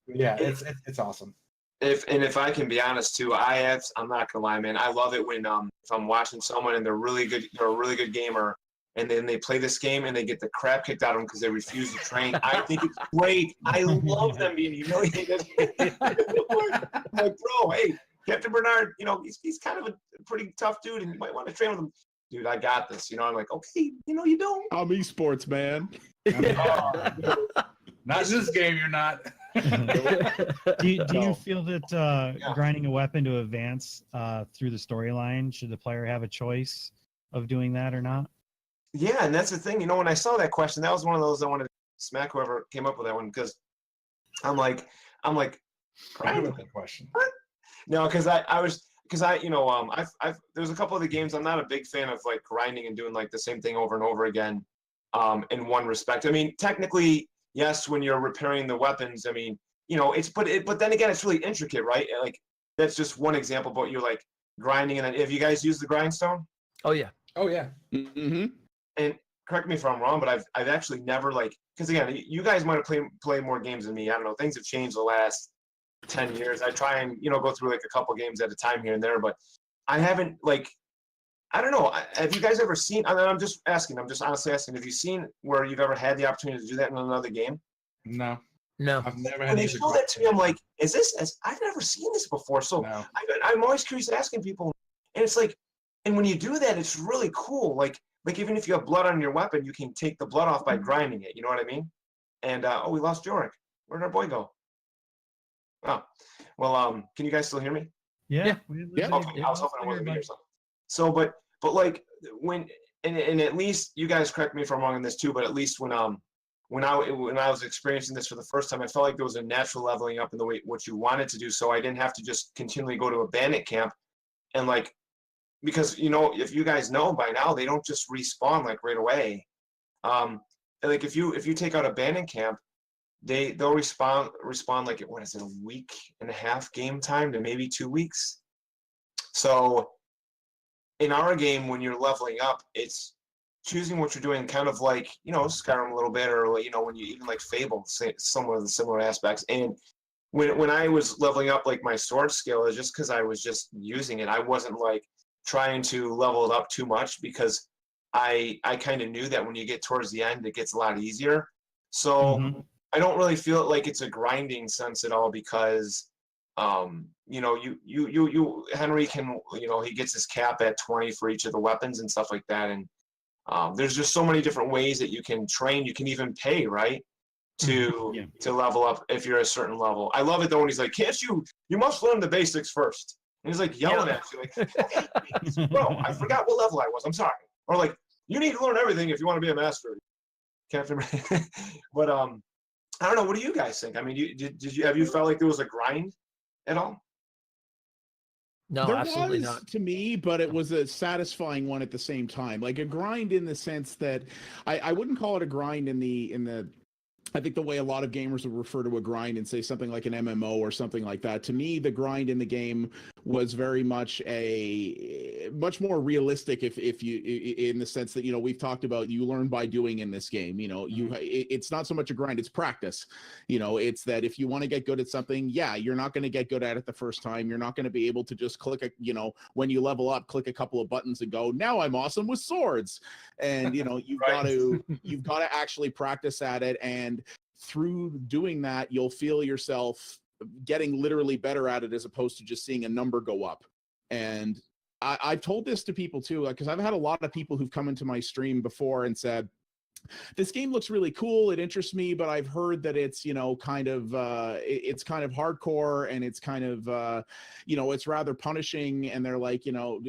it's awesome. If I can be honest too, I'm not gonna lie, man. I love it when if I'm watching someone and they're a really good gamer, and then they play this game and they get the crap kicked out of them because they refuse to train. I think it's great. I love them being humiliated. I'm like, bro, hey, Captain Bernard, you know, he's kind of a pretty tough dude, and you might want to train with him. Dude, I got this. You know, I'm like, okay, you know, you don't. I'm esports, man. Not in this game, you're not. Do you feel that grinding a weapon to advance through the storyline, should the player have a choice of doing that or not? Yeah, and that's the thing. You know, when I saw that question, that was one of those I wanted to smack whoever came up with that one, because I'm like, Grinding that question. What? No, because you know, there's a couple of the games I'm not a big fan of, like, grinding and doing like the same thing over and over again. In one respect, I mean, technically, yes, when you're repairing the weapons, I mean, you know, but then again, it's really intricate, right? Like that's just one example, but you're like grinding. And have you guys used the grindstone? Oh yeah. Oh yeah. Mm-hmm. And correct me if I'm wrong, but I've actually never like, because again, you guys might have played more games than me. I don't know. Things have changed the last 10 years. I try and, you know, go through like a couple games at a time here and there, but I haven't like, I don't know. Have you guys ever seen, I'm just honestly asking, have you seen where you've ever had the opportunity to do that in another game? No. No. I've never had When to they use a show that to me, I'm like, I've never seen this before. So No. I'm always curious asking people, and it's like, and when you do that, it's really cool. Like even if you have blood on your weapon, you can take the blood off by grinding it. You know what I mean? And oh, we lost Jorik. Where did our boy go? Oh, well, can you guys still hear me? Yeah. Yeah. Okay, I was hoping I wasn't me or something. So, but like when, and at least you guys correct me if I'm wrong on this too. But at least when I was experiencing this for the first time, I felt like there was a natural leveling up in the way what you wanted to do. So I didn't have to just continually go to a bandit camp, and like, because you know, if you guys know by now, they don't just respawn like right away. Like if you take out a bandit camp, they'll respawn like, what is it, a week and a half game time to maybe 2 weeks. So in our game, when you're leveling up, it's choosing what you're doing, kind of like, you know, Skyrim a little bit, or, you know, when you even like Fable, some of the similar aspects. And when I was leveling up like my sword skill, is just because I was just using it. I wasn't like trying to level it up too much, because I kind of knew that when you get towards the end, it gets a lot easier. So I don't really feel like it's a grinding sense at all, because you know, you Henry can, you know, he gets his cap at 20 for each of the weapons and stuff like that. And there's just so many different ways that you can train. You can even pay, right, to level up if you're a certain level. I love it though when he's like, "Can't you must learn the basics first." And he's like yelling at you, like, "Bro, I forgot what level I was. I'm sorry." Or like, "You need to learn everything if you want to be a master." Can't remember. But I don't know. What do you guys think? I mean, have you felt like there was a grind at all? No, There absolutely was not. to me, but it was a satisfying one at the same time. Like a grind in the sense that I wouldn't call it a grind in the I think the way a lot of gamers would refer to a grind and say something like an MMO or something like that. To me, the grind in the game was very much much more realistic. If you, in the sense that, you know, we've talked about, you learn by doing in this game. You know, it's not so much a grind; it's practice. You know, it's that if you want to get good at something, yeah, you're not going to get good at it the first time. You're not going to be able to just click when you level up, click a couple of buttons and go, now I'm awesome with swords. And you know, you've got to actually practice at it, and through doing that, you'll feel yourself getting literally better at it, as opposed to just seeing a number go up. And I've told this to people too, because I've had a lot of people who've come into my stream before and said, this game looks really cool, it interests me, but I've heard that it's, you know, kind of it's kind of hardcore, and it's kind of you know, it's rather punishing. And they're like, you know,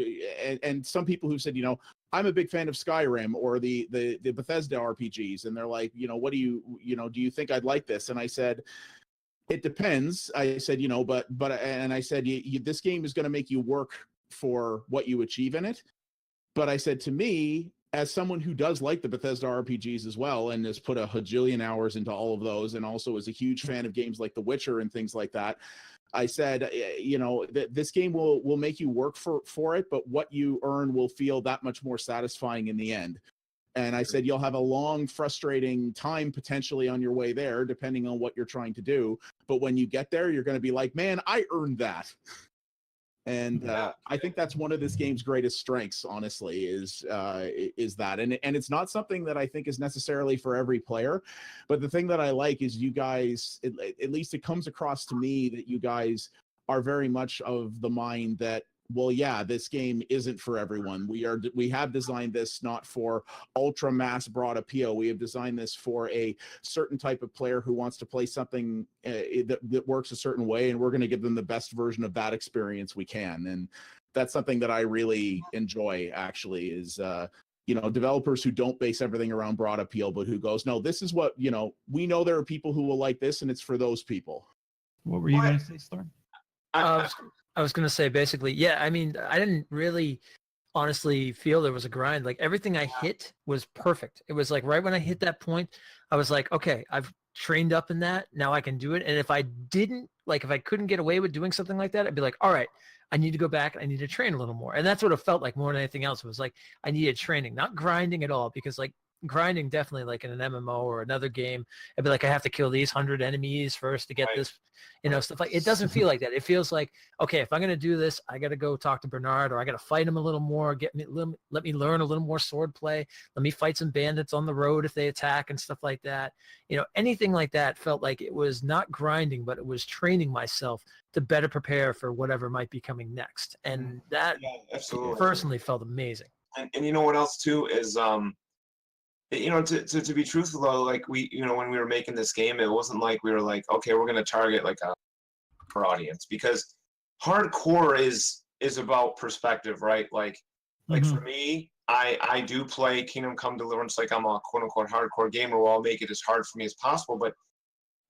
and some people who said, you know, I'm a big fan of Skyrim or the Bethesda RPGs, and they're like, you know, what do you think I'd like this? And I said, it depends. I said, you know, but and I said, this game is going to make you work for what you achieve in it. But I said, to me, as someone who does like the Bethesda RPGs as well, and has put a hajillion hours into all of those, and also is a huge fan of games like The Witcher and things like that, I said, you know, this game will make you work for it, but what you earn will feel that much more satisfying in the end. And I said, you'll have a long, frustrating time potentially on your way there, depending on what you're trying to do. But when you get there, you're going to be like, man, I earned that. And I think that's one of this game's greatest strengths, honestly, is that. And it's not something that I think is necessarily for every player. But the thing that I like is you guys, at least it comes across to me that you guys are very much of the mind that, well, yeah, this game isn't for everyone. We have designed this not for ultra mass broad appeal. We have designed this for a certain type of player who wants to play something that works a certain way, and we're going to give them the best version of that experience we can. And that's something that I really enjoy, actually, is you know, developers who don't base everything around broad appeal, but who goes, no, this is what, you know, we know there are people who will like this, and it's for those people. What were you going to say, Storm? I was going to say, basically, yeah, I mean, I didn't really honestly feel there was a grind. Like, everything I hit was perfect. It was like right when I hit that point, I was like, okay, trained up in that, now I can do it. And if I didn't, like if I couldn't get away with doing something like that, I'd be like, all right, I need to go back. I need to train a little more. And that's what it felt like more than anything else. It was like I needed training, not grinding at all, because like grinding definitely like in an MMO or another game, I'd be like, I have to kill these 100 enemies first to get Right. this, you know, stuff like it doesn't feel like that. It feels like, okay, if I'm going to do this, I got to go talk to Bernard, or I got to fight him a little more, let me learn a little more sword play. Let me fight some bandits on the road if they attack and stuff like that. You know, anything like that felt like it was not grinding, but it was training myself to better prepare for whatever might be coming next. And that Yeah, absolutely. personally felt amazing. And you know what else too is you know, to be truthful though, like we, you know, when we were making this game, it wasn't like we were like, okay, we're gonna target like a audience, because hardcore is about perspective, right? Like for me, I do play Kingdom Come Deliverance like I'm a quote unquote hardcore gamer, where I'll make it as hard for me as possible. But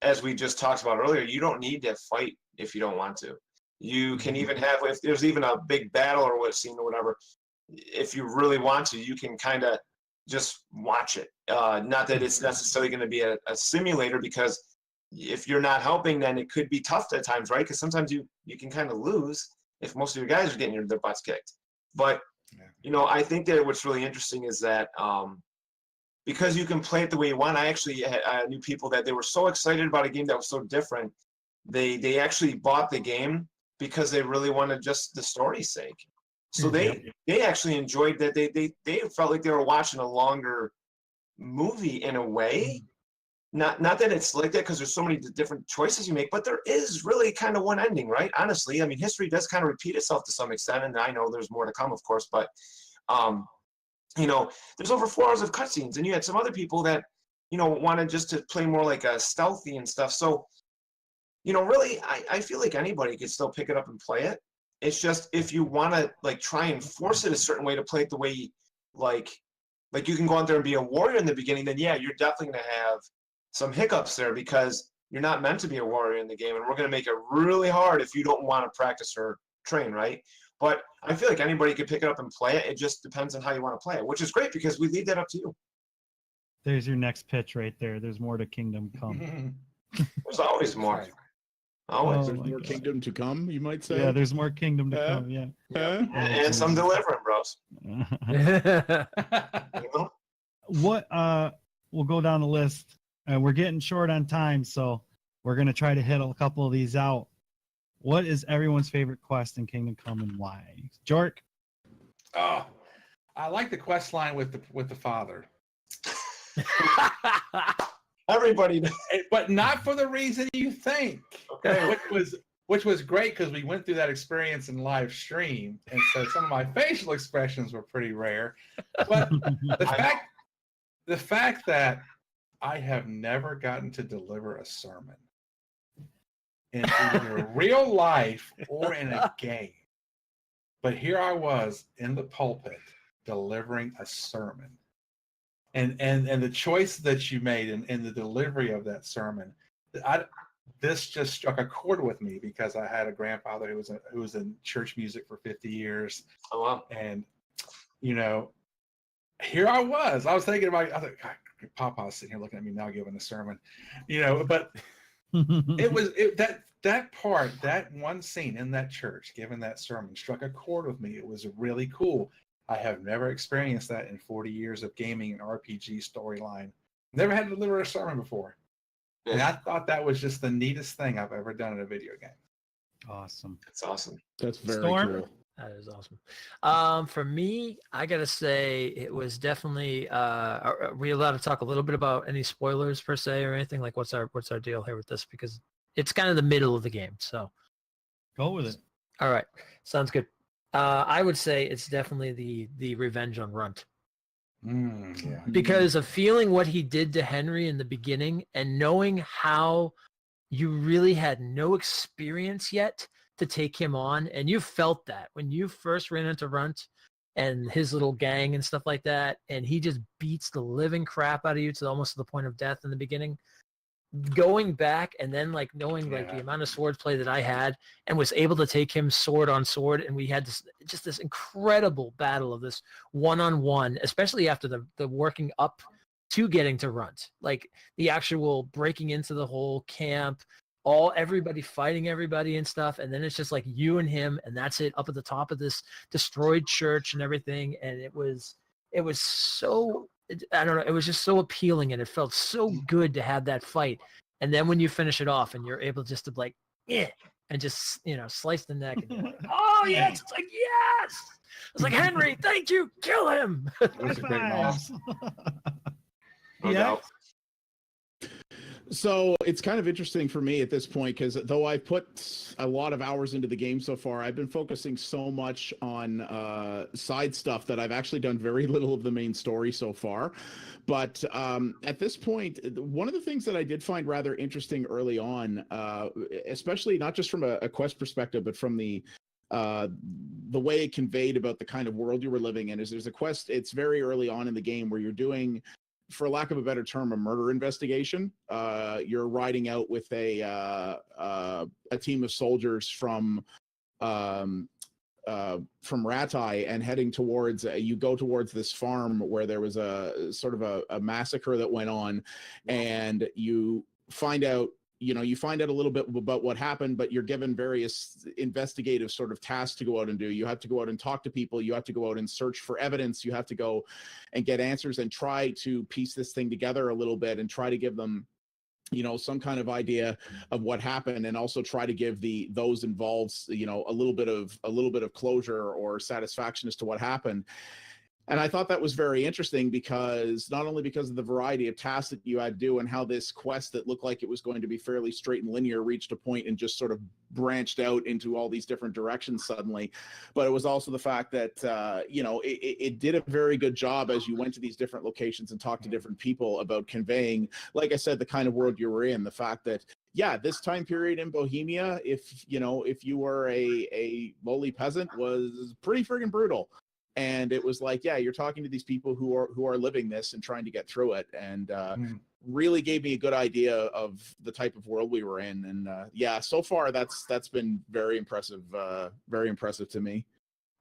as we just talked about earlier, you don't need to fight if you don't want to. You can even have, if there's even a big battle or what scene or whatever, if you really want to, you can kind of just watch it. Not that it's necessarily going to be a simulator, because if you're not helping, then it could be tough at times, right? Because sometimes you can kind of lose if most of your guys are getting their butts kicked. But you know, I think that what's really interesting is that because you can play it the way you want. I actually knew people that they were so excited about a game that was so different, they actually bought the game because they really wanted just the story's sake. So they actually enjoyed that. They felt like they were watching a longer movie in a way. Not that it's like that, because there's so many different choices you make, but there is really kind of one ending, right? Honestly, I mean, history does kind of repeat itself to some extent, and I know there's more to come, of course, but you know, there's over 4 hours of cutscenes, and you had some other people that, you know, wanted just to play more like a stealthy and stuff. So, you know, really, I feel like anybody could still pick it up and play it. It's just if you want to like try and force it a certain way to play it the way like you can go out there and be a warrior in the beginning, then yeah, you're definitely going to have some hiccups there, because you're not meant to be a warrior in the game, and we're going to make it really hard if you don't want to practice or train, right? But I feel like anybody could pick it up and play it. It just depends on how you want to play it, which is great because we leave that up to you. There's your next pitch right there. There's more to Kingdom Come. There's always more. Always. There's more kingdom to come, you might say. Yeah, there's more Kingdom to come. Yeah. And some delivering, bros. You know? What we'll go down the list. We're getting short on time, so we're gonna try to hit a couple of these out. What is everyone's favorite quest in Kingdom Come and why? Jork? Oh, I like the quest line with the father. Everybody does. But not for the reason you think. Okay. Which was great, because we went through that experience in live stream, and so some of my facial expressions were pretty rare. But the fact that I have never gotten to deliver a sermon in either real life or in a game. But here I was in the pulpit delivering a sermon. And the choice that you made in the delivery of that sermon, this just struck a chord with me, because I had a grandfather who was in church music for 50 years. Oh, wow. And, you know, here I was thinking about, I thought, God, Papa's sitting here looking at me now giving a sermon, you know, but that part, that one scene in that church, giving that sermon, struck a chord with me. It was really cool. I have never experienced that in 40 years of gaming and RPG storyline. Never had to deliver a sermon before. Yeah. And I thought that was just the neatest thing I've ever done in a video game. Awesome. That's awesome. That's very Storm? cool. That is awesome. For me, I gotta say it was definitely. Are we allowed to talk a little bit about any spoilers per se or anything? Like, what's our deal here with this? Because it's kind of the middle of the game, so go with it. All right, sounds good. I would say it's definitely the revenge on Runt. Yeah. Because of feeling what he did to Henry in the beginning and knowing how you really had no experience yet to take him on, and you felt that when you first ran into Runt and his little gang and stuff like that, and he just beats the living crap out of you to almost the point of death in the beginning. Going back and then like knowing like the amount of swordplay that I had and was able to take him sword on sword, and we had this incredible battle of this one-on-one, especially after the working up to getting to Runt, like the actual breaking into the whole camp, everybody fighting everybody and stuff, and then it's just like you and him, and that's it, up at the top of this destroyed church and everything, and it was so, I don't know, it was just so appealing, and it felt so good to have that fight. And then when you finish it off and you're able just to like, and just, slice the neck, and you're like, oh yes, it's like, yes, it's like, Henry, thank you, kill him. It was a great moment. No doubt. So it's kind of interesting for me at this point, because though I've put a lot of hours into the game so far, I've been focusing so much on side stuff that I've actually done very little of the main story so far. But at this point, one of the things that I did find rather interesting early on, especially not just from a quest perspective, but from the way it conveyed about the kind of world you were living in, is there's a quest, it's very early on in the game, where you're doing, for lack of a better term, a murder investigation. You're riding out with a team of soldiers from Ratai and heading towards, you go towards this farm where there was a sort of a massacre that went on, and you find out a little bit about what happened, but you're given various investigative sort of tasks to go out and do. You have to go out and talk to people. You have to go out and search for evidence. You have to go and get answers and try to piece this thing together a little bit and try to give them, some kind of idea of what happened, and also try to give those involved, a little bit of closure or satisfaction as to what happened. And I thought that was very interesting, because not only because of the variety of tasks that you had to do, and how this quest that looked like it was going to be fairly straight and linear reached a point and just sort of branched out into all these different directions suddenly, but it was also the fact that, it did a very good job as you went to these different locations and talked to different people about conveying, like I said, the kind of world you were in, the fact that, yeah, this time period in Bohemia, if you were a lowly peasant, was pretty friggin' brutal. And it was like, yeah, you're talking to these people who are living this and trying to get through it, and really gave me a good idea of the type of world we were in. And yeah, so far that's been very impressive to me.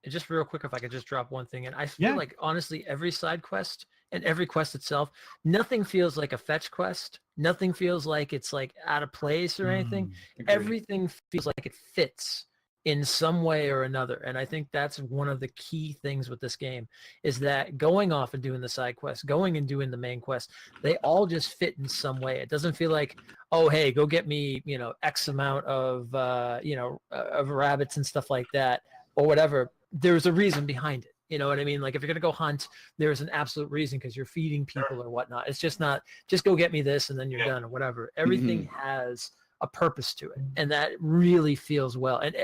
And just real quick, if I could just drop one thing in, I feel like honestly every side quest and every quest itself, nothing feels like a fetch quest. Nothing feels like it's like out of place or anything. Everything feels like it fits in some way or another. And I think that's one of the key things with this game, is that going off and doing the side quest, going and doing the main quest, they all just fit in some way. It doesn't feel like, oh, hey, go get me, X amount of, of rabbits and stuff like that, or whatever. There's a reason behind it. You know what I mean? Like if you're going to go hunt, there's an absolute reason, because you're feeding people or whatnot. It's just not just go get me this and then you're done or whatever. Everything has a purpose to it, and that really feels well. And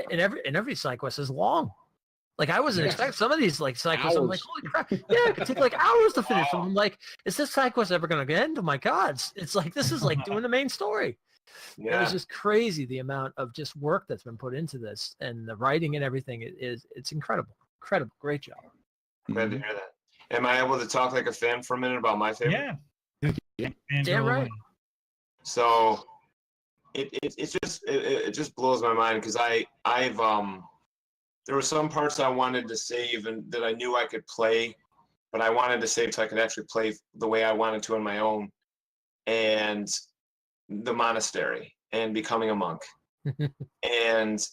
every side quest is long. Like I wasn't expecting some of these like side quests. I'm like, holy crap! Yeah, it could take like hours to finish them. I'm like, is this side quest ever going to end? Oh my god! It's like this is like doing the main story. Yeah. It was just crazy the amount of just work that's been put into this, and the writing and everything it's incredible, great job. Glad to hear that. Am I able to talk like a fan for a minute about my favorite? Yeah. Damn right. So. It just blows my mind, because I've there were some parts I wanted to save and that I knew I could play, but I wanted to save so I could actually play the way I wanted to on my own, and the monastery and becoming a monk. And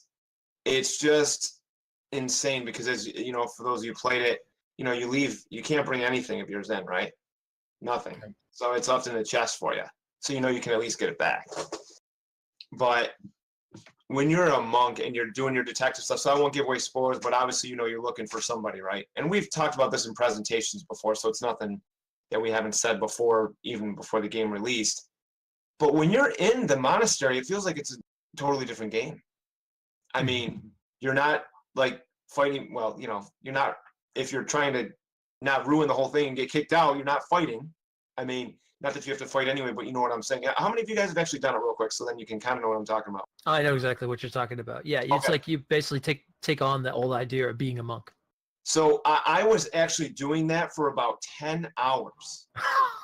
it's just insane, because as for those of you who played it, you leave, you can't bring anything of yours in, right? Nothing. So it's left in the chest for you, so you can at least get it back. But when you're a monk and you're doing your detective stuff, so I won't give away spoilers, but obviously, you're looking for somebody, right? And we've talked about this in presentations before, so it's nothing that we haven't said before, even before the game released. But when you're in the monastery, it feels like it's a totally different game. I mean, you're not like fighting, well, you're not, if you're trying to not ruin the whole thing and get kicked out, you're not fighting. I mean, not that you have to fight anyway, but you know what I'm saying. How many of you guys have actually done it real quick, so then you can kind of know what I'm talking about? I know exactly what you're talking about. Yeah, it's like you basically take on the old idea of being a monk. So I was actually doing that for about 10 hours.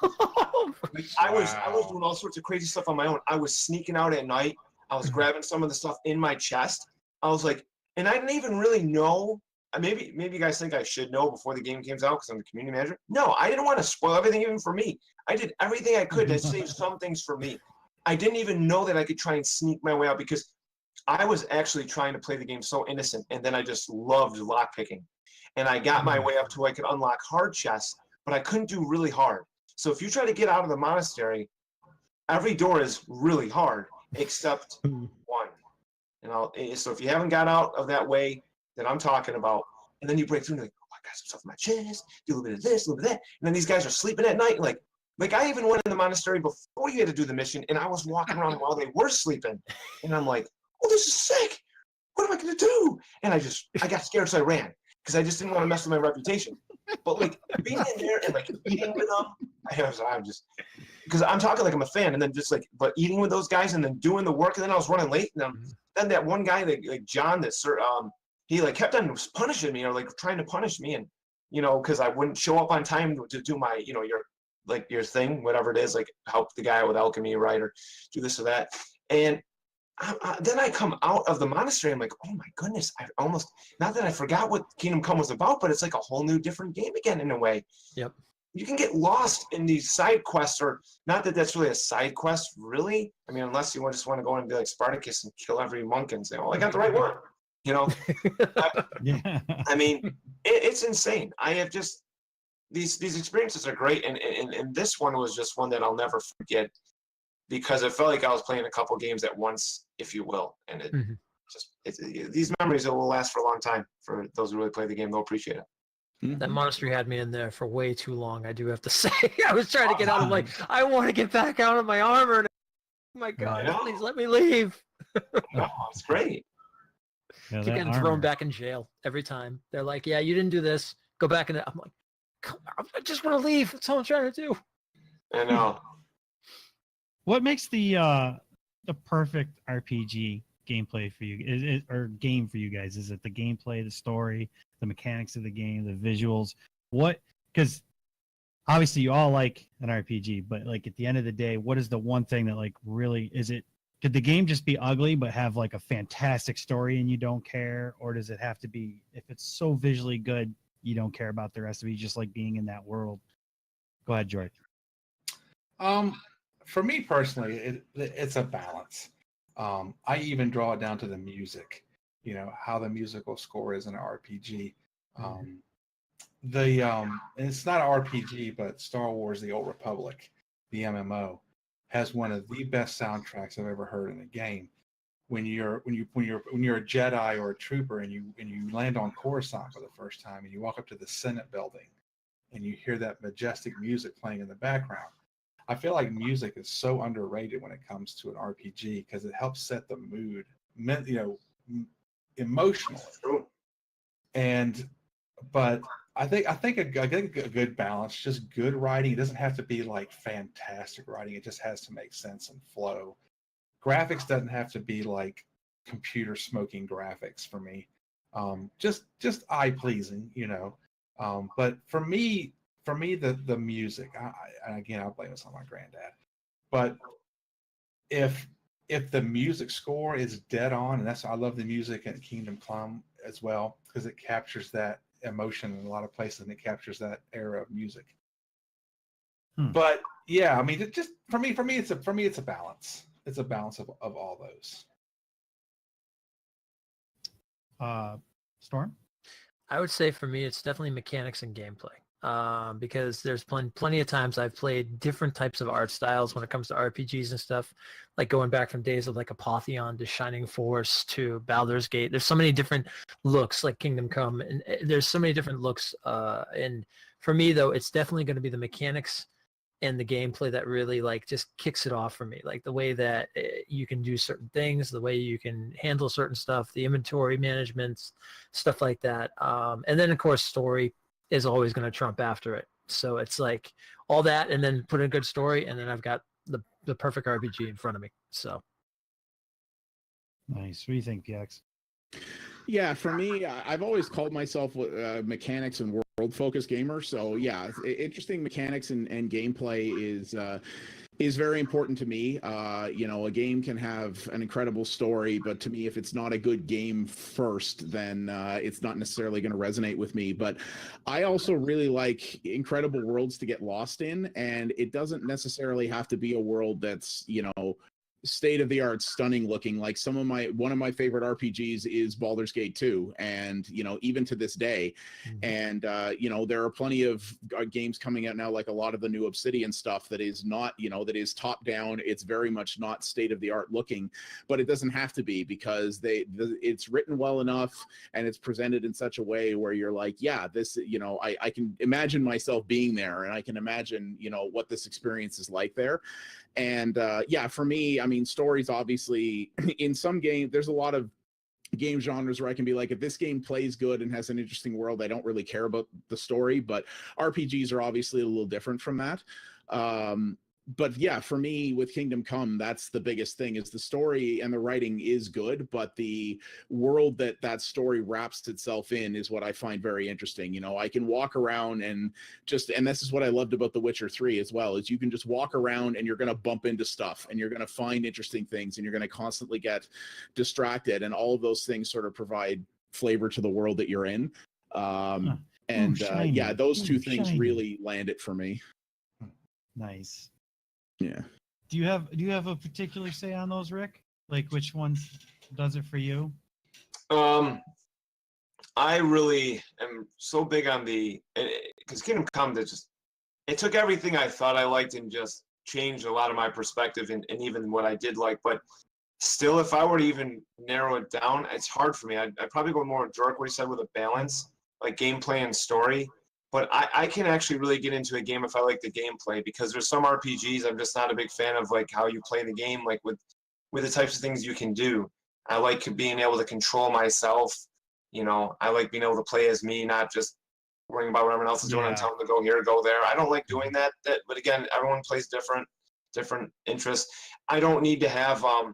I was doing all sorts of crazy stuff on my own. I was sneaking out at night. I was grabbing some of the stuff in my chest. I was like, and I didn't even really know. maybe you guys think I should know before the game comes out because I'm the community manager. No, I didn't want to spoil everything even for me. I did everything I could to save some things for me. I didn't even know that I could try and sneak my way out because I was actually trying to play the game so innocent, and then I just loved lockpicking. And I got my way up to where I could unlock hard chests, but I couldn't do really hard. So if you try to get out of the monastery, every door is really hard except one. So if you haven't got out of that way that I'm talking about, and then you break through and you're like, oh, I got some stuff in my chest, do a little bit of this, a little bit of that, and then these guys are sleeping at night, like I even went in the monastery before you had to do the mission, and I was walking around while they were sleeping, and I'm like, oh, this is sick. What am I gonna do? And I got scared, so I ran because I just didn't want to mess with my reputation. But like being in there and like eating with them, I'm just because I'm talking like I'm a fan, and then just like but eating with those guys and then doing the work, and then I was running late, and then that one guy like John he like kept on punishing me or like trying to punish me, and because I wouldn't show up on time to do my your thing, whatever it is, like help the guy with alchemy, right, or do this or that, and. Then I come out of the monastery. I'm like, oh my goodness! I almost not that I forgot what Kingdom Come was about, but it's like a whole new, different game again in a way. Yep. You can get lost in these side quests, or not that that's really a side quest, really. I mean, unless you just want to go and be like Spartacus and kill every monk and say, "Oh, I got the right one," Yeah. I mean, it's insane. I have just these experiences are great, and this one was just one that I'll never forget. Because it felt like I was playing a couple games at once, if you will, and these memories will last for a long time. For those who really play the game, they'll appreciate it. That monastery had me in there for way too long. I do have to say, I was trying to get out. I'm like, I want to get back out of my armor. And, oh my God, please let me leave. No, it's great. Yeah, Keep getting thrown back in jail every time. They're like, yeah, you didn't do this. Go back in. I'm like, come on, I just want to leave. That's all I'm trying to do. I know. What makes the perfect RPG gameplay for you, or game for you guys? Is it the gameplay, the story, the mechanics of the game, the visuals? What? Because obviously you all like an RPG, but like at the end of the day, what is the one thing that like really is it? Could the game just be ugly but have like a fantastic story and you don't care, or does it have to be if it's so visually good you don't care about the rest of it? You just like being in that world. Go ahead, George. For me personally, it's a balance. I even draw it down to the music, how the musical score is in an RPG. And it's not an RPG, but Star Wars: The Old Republic, the MMO, has one of the best soundtracks I've ever heard in a game. When you're a Jedi or a trooper and you land on Coruscant for the first time and you walk up to the Senate building and you hear that majestic music playing in the background. I feel like music is so underrated when it comes to an RPG because it helps set the mood, emotionally. But I think a good balance, just good writing. It doesn't have to be like fantastic writing. It just has to make sense and flow. Graphics doesn't have to be like computer smoking graphics for me. Just eye pleasing, But for me, the music, and again, I'll blame this on my granddad, but if the music score is dead on, and I love the music in KingdomCome as well, because it captures that emotion in a lot of places, and it captures that era of music. But yeah, I mean, it just for me, it's a balance. It's a balance of all those. Storm? I would say for me, it's definitely mechanics and gameplay. Because there's plenty of times I've played different types of art styles when it comes to RPGs and stuff, like going back from days of like Apotheon to Shining Force to Baldur's Gate. There's so many different looks, like Kingdom Come, and there's so many different looks. And for me, though, it's definitely going to be the mechanics and the gameplay that really like just kicks it off for me. Like the way that you can do certain things, the way you can handle certain stuff, the inventory management, stuff like that. And then of course, story is always going to trump after it. So it's like all that, and then put in a good story, and then I've got the perfect RPG in front of me. So nice. What do you think, PX? Yeah, for me, I've always called myself mechanics and world-focused gamer. So yeah, interesting mechanics and gameplay is very important to me. You know, a game can have an incredible story, but to me, if it's not a good game first, then it's not necessarily going to resonate with me. But I also really like incredible worlds to get lost in, and it doesn't necessarily have to be a world that's, you know, state of the art, stunning looking. Like one of my favorite RPGs is Baldur's Gate 2, and you know, even to this day. And you know, there are plenty of games coming out now, like a lot of the new Obsidian stuff that is not, you know, that is top down. It's very much not state of the art looking, but it doesn't have to be, because it's written well enough and it's presented in such a way where you're like, yeah, this, you know, I can imagine myself being there, and I can imagine, you know, what this experience is like there. And yeah, for me, I mean, stories, obviously, in some games, there's a lot of game genres where I can be like, if this game plays good and has an interesting world, I don't really care about the story. But RPGs are obviously a little different from that. But yeah, for me with Kingdom Come, that's the biggest thing, is the story and the writing is good, but the world that story wraps itself in is what I find very interesting. You know, I can walk around and this is what I loved about The Witcher 3 as well, is you can just walk around and you're going to bump into stuff and you're going to find interesting things and you're going to constantly get distracted, and all of those things sort of provide flavor to the world that you're in. Yeah, those two things really land it for me. Nice. Yeah. Do you have a particular say on those, Rick? Like which ones does it for you? I really am so big on because Kingdom Come, it took everything I thought I liked and just changed a lot of my perspective and even what I did like. But still, if I were to even narrow it down, it's hard for me. I'd probably go more Jork, what he said, with a balance, like gameplay and story. But I can actually really get into a game if I like the gameplay, because there's some RPGs I'm just not a big fan of, like how you play the game, like with the types of things you can do. I like being able to control myself. You know, I like being able to play as me, not just worrying about what everyone else is doing and telling them to go here, go there. I don't like doing that. But again, everyone plays different interests. I don't need to have and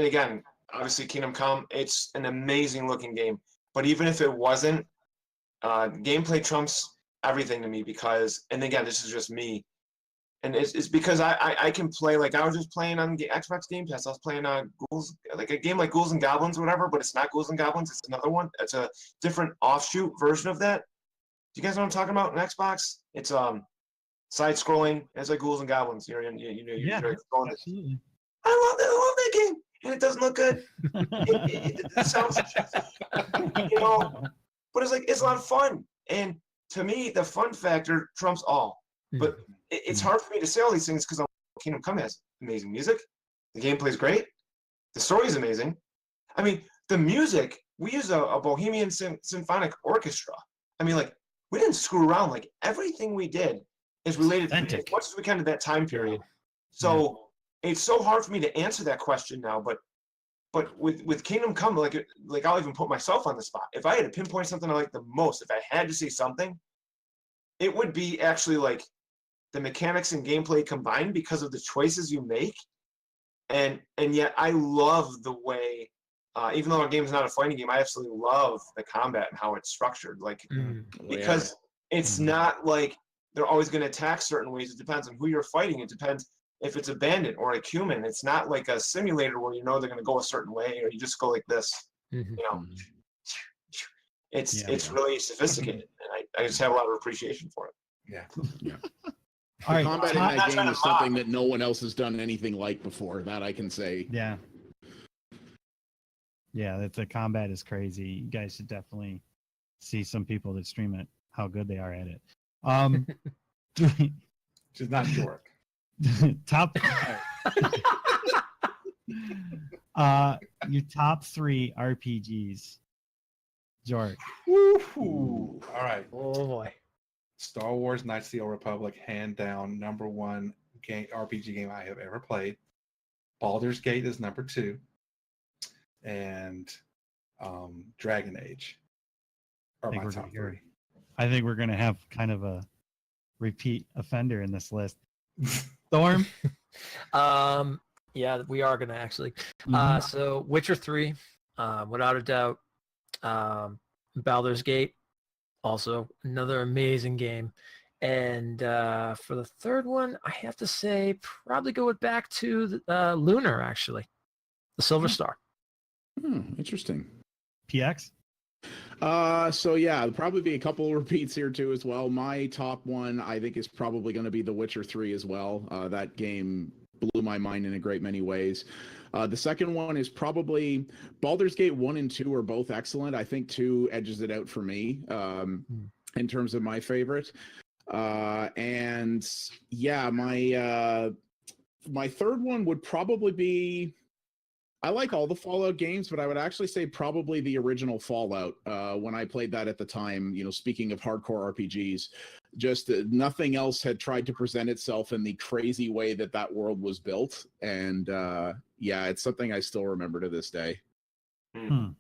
again, obviously Kingdom Come, it's an amazing looking game. But even if it wasn't, gameplay trumps everything to me, because, and again, this is just me, and it's because I can play, like I was just playing on Xbox Game Pass. I was playing Ghouls, like a game like Ghouls and Goblins or whatever, but it's not Ghouls and Goblins. It's another one. It's a different offshoot version of that. Do you guys know what I'm talking about? On Xbox, it's side scrolling. It's like Ghouls and Goblins. You're Absolutely. I love that game, and it doesn't look good. It sounds, you know. But it's like, it's a lot of fun. And to me, the fun factor trumps all. But it's hard for me to say all these things because Kingdom Come has amazing music. The gameplay is great. The story is amazing. I mean, the music, we use a Bohemian Symphonic Orchestra. I mean, like, we didn't screw around. Like, everything we did is related to as much as we can to that time period. So it's so hard for me to answer that question now. But with Kingdom Come, like I'll even put myself on the spot. If I had to pinpoint something I like the most, if I had to say something, it would be actually like the mechanics and gameplay combined, because of the choices you make. And yet I love the way, even though our game is not a fighting game, I absolutely love the combat and how it's structured. Like, because it's not like they're always going to attack certain ways. It depends on who you're fighting. It depends if it's a bandit or a human. It's not like a simulator where you know they're going to go a certain way, or you just go like this. You know, it's really sophisticated, and I just have a lot of appreciation for it. Yeah. All right, combat in that game is something that no one else has done anything like before. That I can say. Yeah. Yeah, the combat is crazy. You guys should definitely see some people that stream it, how good they are at it. She's not Jork. Top your top 3 RPGs, Jork. Woo-hoo. All right. Oh boy. Star Wars Knights of the Old Republic, hand down #1 RPG game I have ever played. Baldur's Gate is #2, and Dragon Age are my top 3. I think we're gonna have kind of a repeat offender in this list. Storm. Yeah, we are gonna actually. So Witcher 3, without a doubt. Baldur's Gate, Also, another amazing game. And for the third one, I have to say probably go back to Lunar, actually, the Silver Star. Interesting. PX? So yeah, there'll probably be a couple of repeats here too as well. My top one, I think, is probably going to be The Witcher 3 as well. That game blew my mind in a great many ways. The second one is probably Baldur's Gate 1 and 2 are both excellent. I think 2 edges it out for me in terms of my favorite. And yeah, my third one would probably be, I like all the Fallout games, but I would actually say probably the original Fallout when I played that at the time. You know, speaking of hardcore RPGs, just nothing else had tried to present itself in the crazy way that world was built. And yeah, it's something I still remember to this day. I'm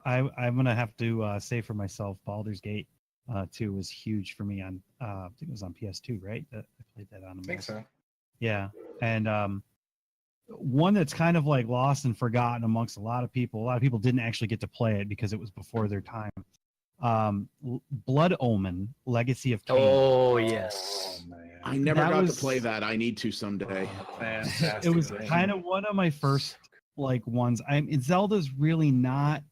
going to have to say for myself, Baldur's Gate 2 was huge for me on, I think it was on PS2, right? I played that on. I think so. Yeah. And one that's kind of like lost and forgotten amongst a lot of people. A lot of people didn't actually get to play it because it was before their time. Blood Omen, Legacy of Kain. Oh, yes. Oh, man. I never That got was- to play that. I need to someday. Fantastic. It was game. kind of one of my first like ones. Zelda's really not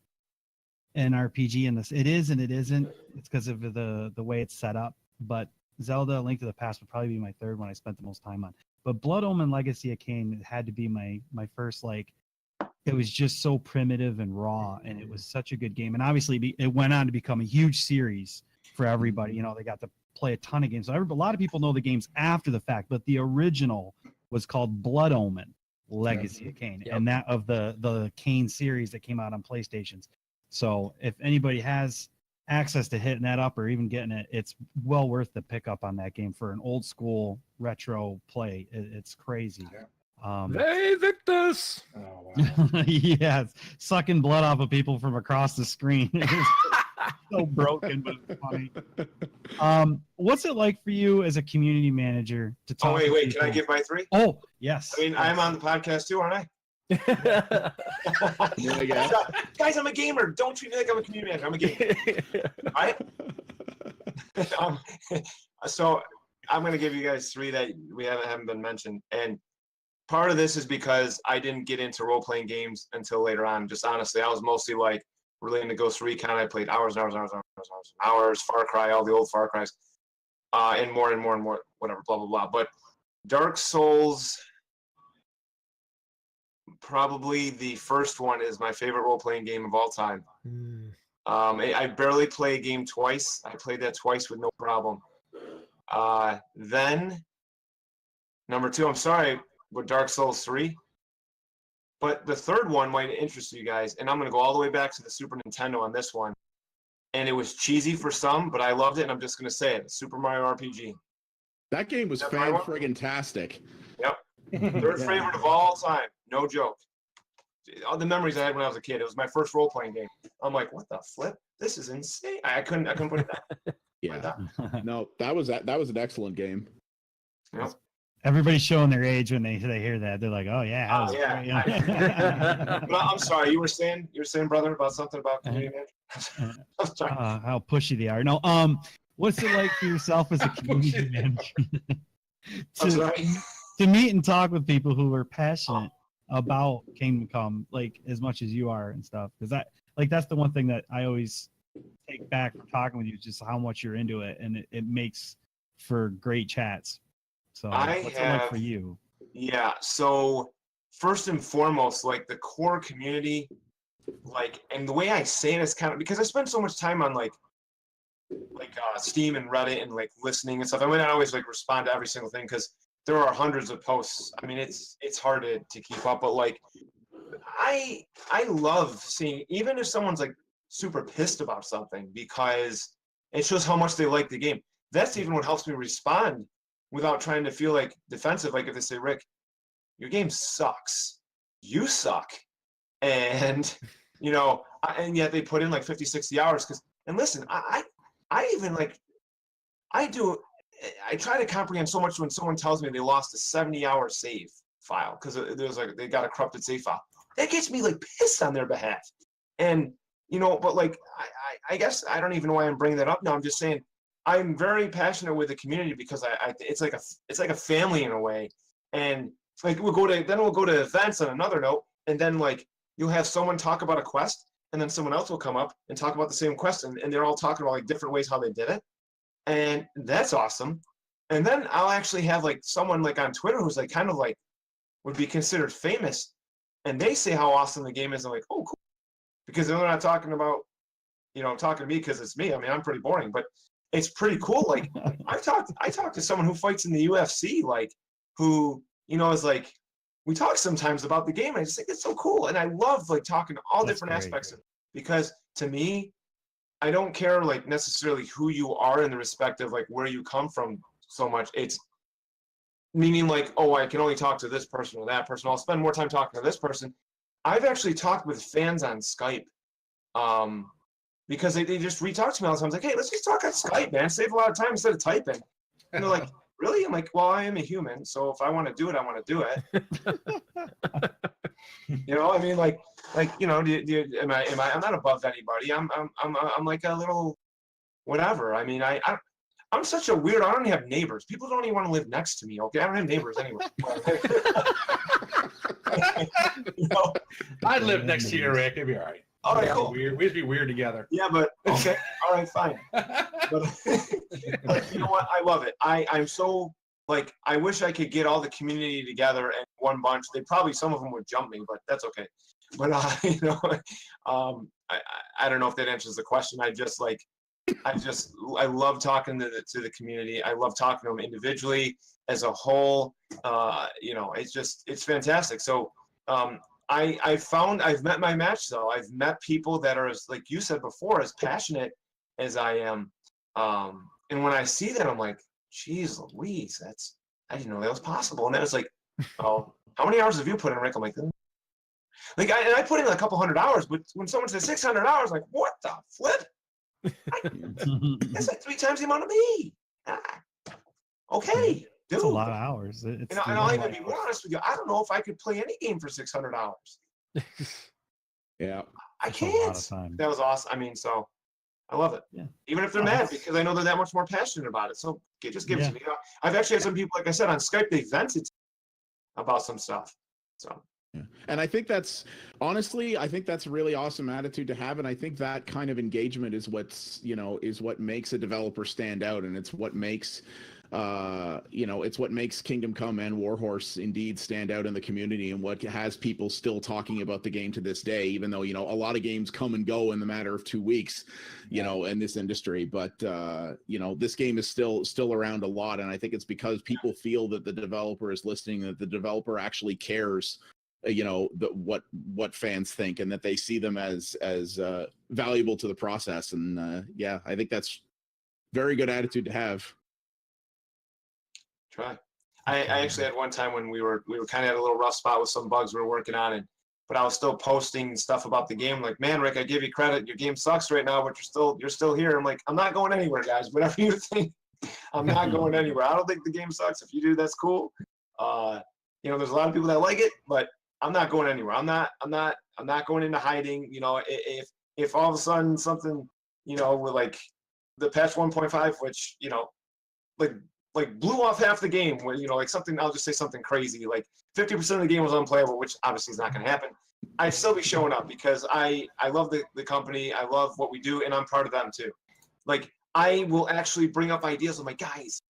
an RPG in this. It is and it isn't. It's because of the way it's set up. But Zelda: Link to the Past would probably be my third one I spent the most time on. But Blood Omen Legacy of Kain had to be my first, like, it was just so primitive and raw, and it was such a good game. And obviously it went on to become a huge series for everybody. You know, they got to play a ton of games. So a lot of people know the games after the fact, but the original was called Blood Omen Legacy of Kain, and that of the Kain series that came out on PlayStations. So if anybody has access to hitting that up or even getting it, it's well worth the pickup on that game for an old school retro play. It's crazy. Hey, Victus! Oh, wow. Yes, sucking blood off of people from across the screen. It's so broken, but it's funny. What's it like for you as a community manager to talk? Oh, wait, to can I people? give my 3? Oh, yes. I mean, I'm on the podcast too, aren't I? Yeah. Guys, I'm a gamer. Don't treat me like I'm a community manager. I'm a gamer. All right? So I'm going to give you guys 3 that we haven't been mentioned. And part of this is because I didn't get into role-playing games until later on. Just honestly, I was mostly like really into Ghost Recon. I played hours, Far Cry, all the old Far Cries, and more, whatever, blah, blah, blah. But Dark Souls, probably the first one, is my favorite role-playing game of all time. I barely play a game twice. I played that twice with no problem. Then, number 2, I'm sorry, with Dark Souls 3. But the third one might interest you guys, and I'm going to go all the way back to the Super Nintendo on this one. And it was cheesy for some, but I loved it, and I'm just going to say it. Super Mario RPG. That game was fan-friggin-tastic. Yep. Third favorite of all time. No joke. All the memories I had when I was a kid. It was my first role-playing game. I'm like, what the flip? This is insane. I couldn't put it down. Yeah. No, that was an excellent game. Yep. Everybody's showing their age when they hear that. They're like, "Oh yeah, that was great." But I'm sorry. You were saying, brother, about something about community manager. I'm sorry. How pushy they are. No, what's it like for yourself as a community manager I'm sorry. to meet and talk with people who are passionate about KingdomCome, like as much as you are and stuff? Because that's the one thing that I always take back from talking with you, just how much you're into it, and it makes for great chats. So what's it like for you? Yeah. So first and foremost, like the core community, like, and the way I say it is kind of because I spend so much time on like Steam and Reddit and like listening and stuff. I mean, I always like respond to every single thing because there are hundreds of posts. I mean, it's hard to keep up, but like I love seeing, even if someone's like super pissed about something, because it shows how much they like the game. That's even what helps me respond without trying to feel like defensive. Like if they say, Rick, your game sucks, you suck. And, you know, and yet they put in like 50, 60 hours. And listen, I try to comprehend so much when someone tells me they lost a 70-hour save file because there's like they got a corrupted save file. That gets me like pissed on their behalf. And but like, I guess I don't even know why I'm bringing that up now. I'm just saying I'm very passionate with the community because it's like a family in a way. And like we'll go to events on another note, and then like you'll have someone talk about a quest, and then someone else will come up and talk about the same quest, and they're all talking about like different ways how they did it. And that's awesome. And then I'll actually have like someone like on Twitter who's like kind of like would be considered famous, and they say how awesome the game is. I'm like, oh, cool, because they're not talking about, talking to me because it's me. I mean, I'm pretty boring, but it's pretty cool. Like I talked to someone who fights in the UFC, like who is like, we talk sometimes about the game. And I just think it's so cool, and I love like talking to all different aspects of it, because to me, I don't care like necessarily who you are in the respect of like where you come from so much. It's meaning like, oh, I can only talk to this person or that person. I'll spend more time talking to this person. I've actually talked with fans on Skype, because they just re-talk to me all the time. I was like, hey, let's just talk on Skype, man. Save a lot of time instead of typing. And they're like, really? I'm like, well, I am a human, so if I want to do it, I want to do it. I mean, like, am I? I'm not above anybody. I'm like a little whatever. I mean, I'm such a weird. I don't even have neighbors. People don't even want to live next to me. Okay, I don't have neighbors anywhere. I'd live next to you, Rick. It'd be all right. All right, cool. We'd be weird together. Yeah, but okay. All right, fine. But you know what? I love it. I'm so like, I wish I could get all the community together in one bunch. Some of them would jump me, but that's okay. But I don't know if that answers the question. I love talking to the community. I love talking to them individually, as a whole. It's fantastic. So I've met my match though. I've met people that are, as like you said before, as passionate as I am. And when I see that, I'm like, geez Louise, I didn't know that was possible. And then it's like, oh, how many hours have you put in, Rick? I'm like, I put in a couple 100 hours, but when someone says 600 hours, I'm like, what the flip? That's like 3 times the amount of me. Okay, dude. It's a lot of hours. And I'll even be more honest with you. I don't know if I could play any game for 600 hours. Yeah. I can't. That was awesome. I mean, so I love it. Yeah. Even if they're mad, because I know they're that much more passionate about it. So just give it to me. I've actually had some people, like I said, on Skype, they vented about some stuff. So. Yeah. And I think that's honestly, I think that's a really awesome attitude to have. And I think that kind of engagement is is what makes a developer stand out. And it's what makes, it's what makes Kingdom Come and Warhorse indeed stand out in the community, and what has people still talking about the game to this day, even though, a lot of games come and go in the matter of 2 weeks, in this industry. But, this game is still around a lot. And I think it's because people feel that the developer is listening, that the developer actually cares, what fans think, and that they see them as valuable to the process. And I think that's very good attitude to have. Try. I actually had one time when we were kind of at a little rough spot with some bugs we were working on, but I was still posting stuff about the game. Like, man, Rick, I give you credit. Your game sucks right now, but you're still here. I'm like, I'm not going anywhere, guys. Whatever you think, I'm not going anywhere. I don't think the game sucks. If you do, that's cool. There's a lot of people that like it, but I'm not going anywhere. I'm not going into hiding. If all of a sudden something, with like the patch 1.5, which, like blew off half the game, where, like something, I'll just say something crazy, like 50% of the game was unplayable, which obviously is not going to happen. I'd still be showing up because I love the company. I love what we do, and I'm part of them too. Like, I will actually bring up ideas. I'm like, guys,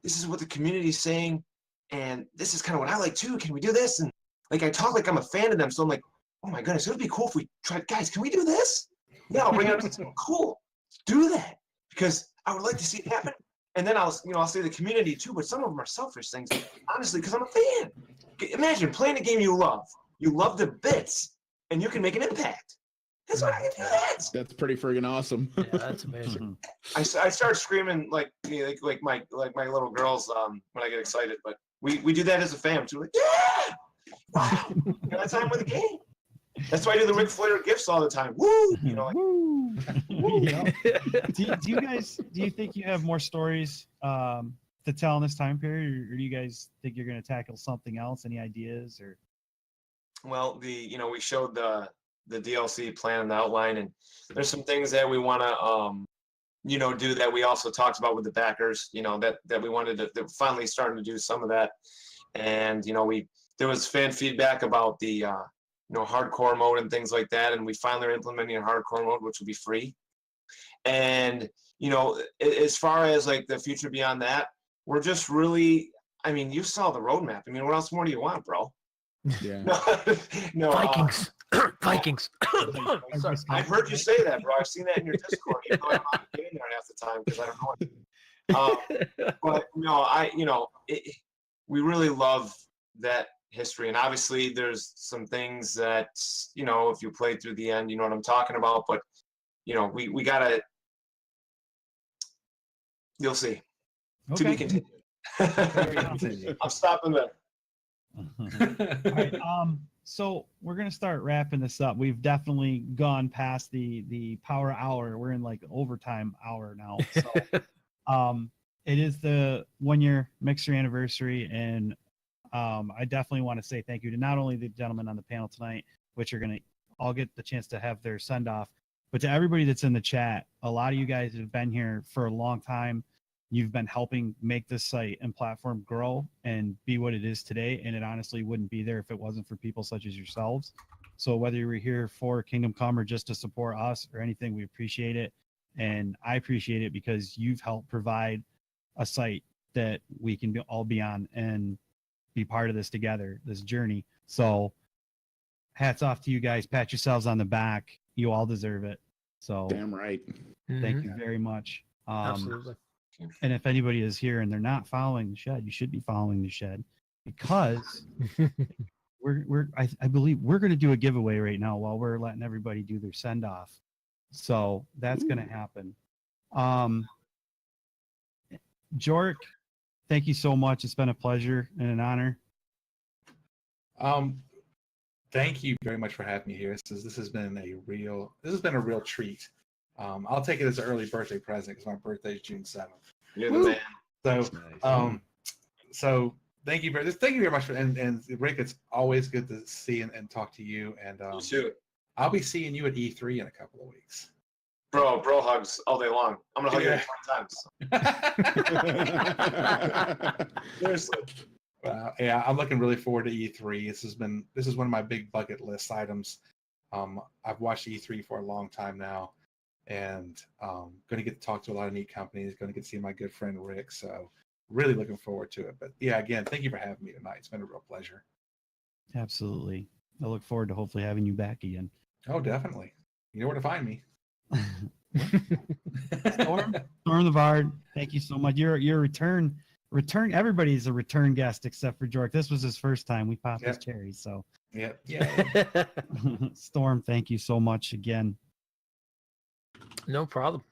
this is what the community is saying, and this is kind of what I like too. Can we do this? And like, I talk like I'm a fan of them. So I'm like, oh my goodness, it would be cool if we tried, guys, can we do this? Yeah, I'll bring it up to them. Cool, do that, because I would like to see it happen. And then I'll say the community too, but some of them are selfish things, honestly, because I'm a fan. Imagine playing a game you love the bits, and you can make an impact. That's what I can do. That's pretty friggin' awesome. Yeah, that's amazing. I start screaming like my little girls when I get excited, but we do that as a fam too. Like, yeah, wow, that's time with the game. That's why I do the Ric Flair gifts all the time. Woo! Woo! Do you think you have more stories to tell in this time period, or do you guys think you're going to tackle something else? Any ideas? Or well, we showed the the DLC plan and the outline, and there's some things that we want to do that we also talked about with the backers, that we wanted to, that finally starting to do some of that. And, there was fan feedback about the, hardcore mode and things like that. And we finally are implementing a hardcore mode, which will be free. And, as far as like the future beyond that, we're just really, you saw the roadmap. What else more do you want, bro? Yeah. No, Vikings. Vikings. Sorry. I've heard you say that, bro. I've seen that in your Discord. I'm not getting there half the time because I don't know. But no, we really love that history, and obviously there's some things that if you play through the end, you know what I'm talking about. But we gotta. You'll see. Okay. To be continued. I'm stopping there. All right, so we're gonna start wrapping this up. We've definitely gone past the power hour. We're in like overtime hour now. So it is the 1 year Mixer anniversary, and I definitely want to say thank you to not only the gentlemen on the panel tonight, which are gonna all get the chance to have their send off, but to everybody that's in the chat. A lot of you guys have been here for a long time. You've been helping make this site and platform grow and be what it is today. And it honestly wouldn't be there if it wasn't for people such as yourselves. So whether you were here for Kingdom Come or just to support us or anything, we appreciate it. And I appreciate it because you've helped provide a site that we can all be on and be part of this together, this journey. So hats off to you guys. Pat yourselves on the back. You all deserve it. So Damn right. thank you very much. Absolutely. And if anybody is here and they're not following the shed, you should be following the shed, because I believe we're going to do a giveaway right now while we're letting everybody do their send off. So that's going to happen. Jork, thank you so much. It's been a pleasure and an honor. Thank you very much for having me here. This has been a real treat. I'll take it as an early birthday present because my birthday is June 7th. You're the man. So, so thank you very much. And Rick, it's always good to see and talk to you. And You too. I'll be seeing you at E3 in a couple of weeks. Bro hugs all day long. I'm gonna hug you 20 times. Seriously. Yeah, I'm looking really forward to E3. This is one of my big bucket list items. I've watched E3 for a long time now, and going to get to talk to a lot of neat companies. Going to get to see my good friend Rick. So really looking forward to it. But yeah, again, thank you for having me tonight. It's been a real pleasure. Absolutely. I look forward to hopefully having you back again. Oh, definitely. You know where to find me. Storm the Bard, thank you so much. Your return. Everybody's a return guest except for Jork. This was his first time. We popped his cherry. So yeah. Storm, thank you so much again. No problem.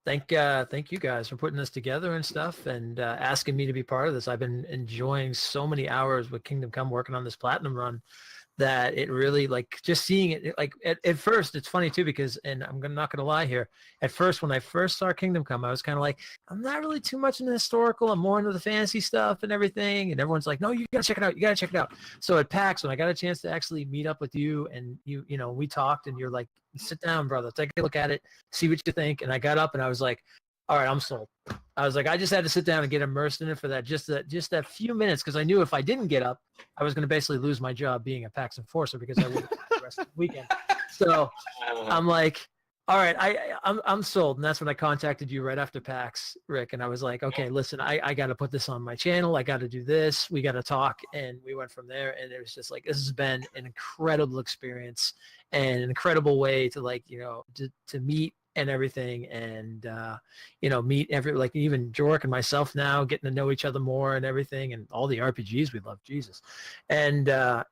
Thank you guys for putting this together and stuff, and asking me to be part of this. I've been enjoying so many hours with Kingdom Come working on this platinum run that it really, like, just seeing it, like, at first, it's funny too, because, and not gonna lie here, at first, when I first saw Kingdom Come, I was kind of like, I'm not really too much into historical, I'm more into the fantasy stuff and everything, and everyone's like, no, you gotta check it out, so at PAX, when I got a chance to actually meet up with you, and you know, we talked, and you're like, sit down, brother, take a look at it, see what you think, and I got up, and I was like, all right, I'm sold. I was like, I just had to sit down and get immersed in it for that, just that few minutes, because I knew if I didn't get up, I was going to basically lose my job being a PAX enforcer, because I wouldn't the rest of the weekend. So I'm like, all right, I'm sold. And that's when I contacted you right after PAX, Rick. And I was like, okay, listen, I got to put this on my channel. I got to do this. We got to talk. And we went from there. And it was just like, this has been an incredible experience and an incredible way to, like, you know, to meet and everything, and you know, meet like even Jork and myself now, getting to know each other more and everything, and all the RPGs we love, Jesus. And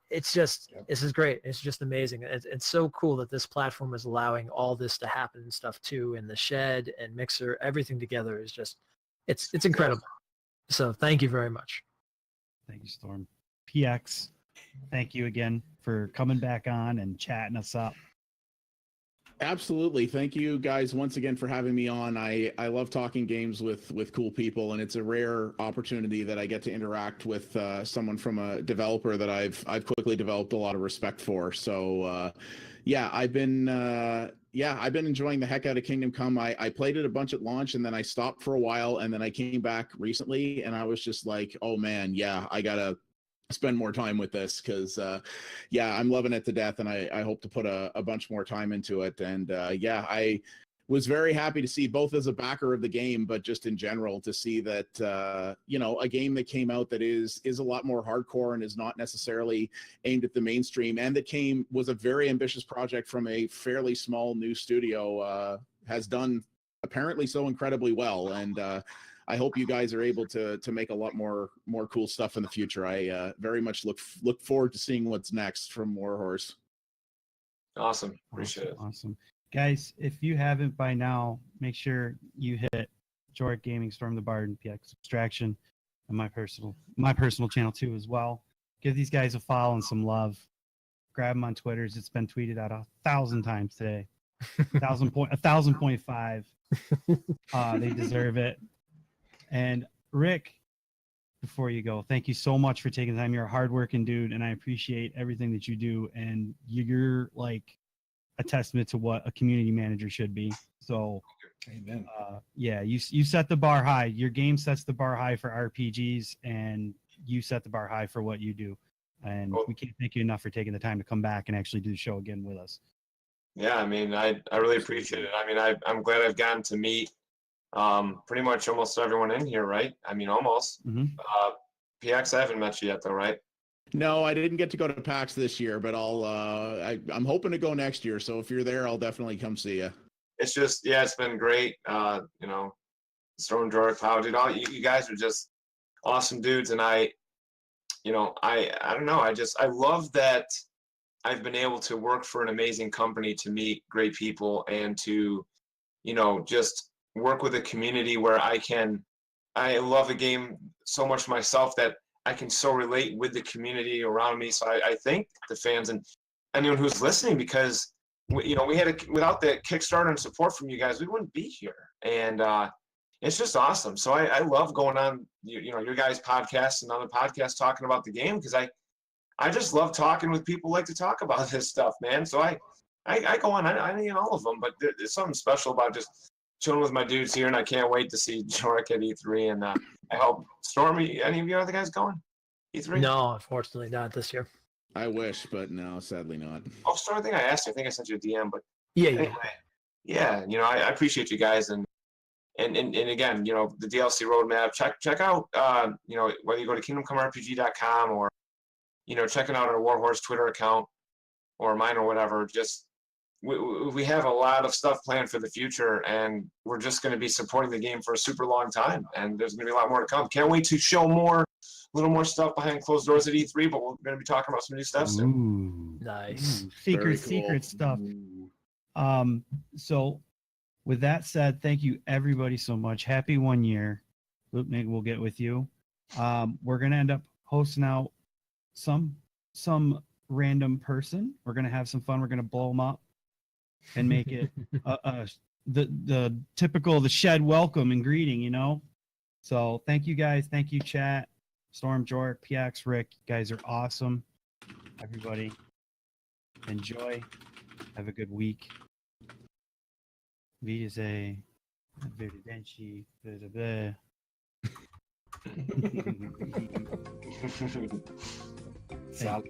it's just, this is great. It's just amazing. It's so cool that this platform is allowing all this to happen and stuff too, and the shed and Mixer, everything together is just, it's incredible. So thank you very much. Thank you, Storm. PX, thank you again for coming back on and chatting us up. Absolutely. Thank you guys once again for having me on. I love talking games with cool people, and it's a rare opportunity that I get to interact with someone from a developer that I've quickly developed a lot of respect for. So Yeah, I've been enjoying the heck out of Kingdom Come. I played it a bunch at launch, and then I stopped for a while, and then I came back recently, and I was just like, oh man, yeah, I gotta spend more time with this because yeah, I'm loving it to death, and I hope to put a bunch more time into it. And yeah, I was very happy to see, both as a backer of the game, but just in general to see that you know, a game that came out that is a lot more hardcore and is not necessarily aimed at the mainstream, and that was a very ambitious project from a fairly small new studio, has done apparently so incredibly well. And I hope you guys are able to make a lot more cool stuff in the future. I very much look forward to seeing what's next from Warhorse. Awesome. Appreciate it. Awesome. Guys, if you haven't by now, make sure you hit Jork Gaming, Storm the Bard, and PX Abstraction, and my personal channel too as well. Give these guys a follow and some love. Grab them on Twitters. It's been tweeted out 1,000 times today. 1,000.5. They deserve it. And Rick, before you go, thank you so much for taking the time. You're a hardworking dude, and I appreciate everything that you do. And you're like a testament to what a community manager should be. So, Amen. Yeah, you set the bar high. Your game sets the bar high for RPGs, and you set the bar high for what you do. And we can't thank you enough for taking the time to come back and actually do the show again with us. Yeah, I mean, I really appreciate it. I mean, I'm glad I've gotten to meet pretty much almost everyone in here, right? I mean, almost. PX, I haven't met you yet, though, right? No, I didn't get to go to PAX this year, but I'm hoping to go next year. So if you're there, I'll definitely come see you. It's just, yeah, it's been great. You know, Storm, Jork, Powell, dude, all you guys are just awesome dudes, and you know, I don't know, I love that I've been able to work for an amazing company, to meet great people, and to, you know, just work with a community where I love the game so much myself that I can so relate with the community around me. So I thank the fans and anyone who's listening, because you know, without the Kickstarter and support from you guys, we wouldn't be here. And it's just awesome. So I love going on, you know, your guys' podcasts and other podcasts talking about the game, because I just love talking with people who like to talk about this stuff, man. So I go on, I mean, all of them, but there's something special about just chilling with my dudes here, and I can't wait to see Jork at E3. And I hope, Stormy, any of you other guys going E3? No, unfortunately not this year. I wish, but no, sadly not. Oh, Stormy, I think I asked you. I think I sent you a DM, but Yeah, anyway, yeah, you know, I appreciate you guys, and again, you know, the DLC roadmap. Check out, you know, whether you go to KingdomComeRPG.com, or, you know, checking out our Warhorse Twitter account or mine or whatever. Just we have a lot of stuff planned for the future, and we're just going to be supporting the game for a super long time, and there's going to be a lot more to come. Can't wait to show a little more stuff behind closed doors at E3, but we're going to be talking about some new stuff soon. Ooh, nice. secret stuff. So with that said, thank you everybody so much. Happy 1 year. Maybe we'll get with you. We're going to end up hosting out some random person. We're going to have some fun. We're going to blow them up and make it the typical, the shed welcome and greeting, you know? So thank you guys. Thank you, chat. Storm, Jork, PX, Rick, you guys are awesome. Everybody, enjoy. Have a good week. Videse, Verdenci, Salud.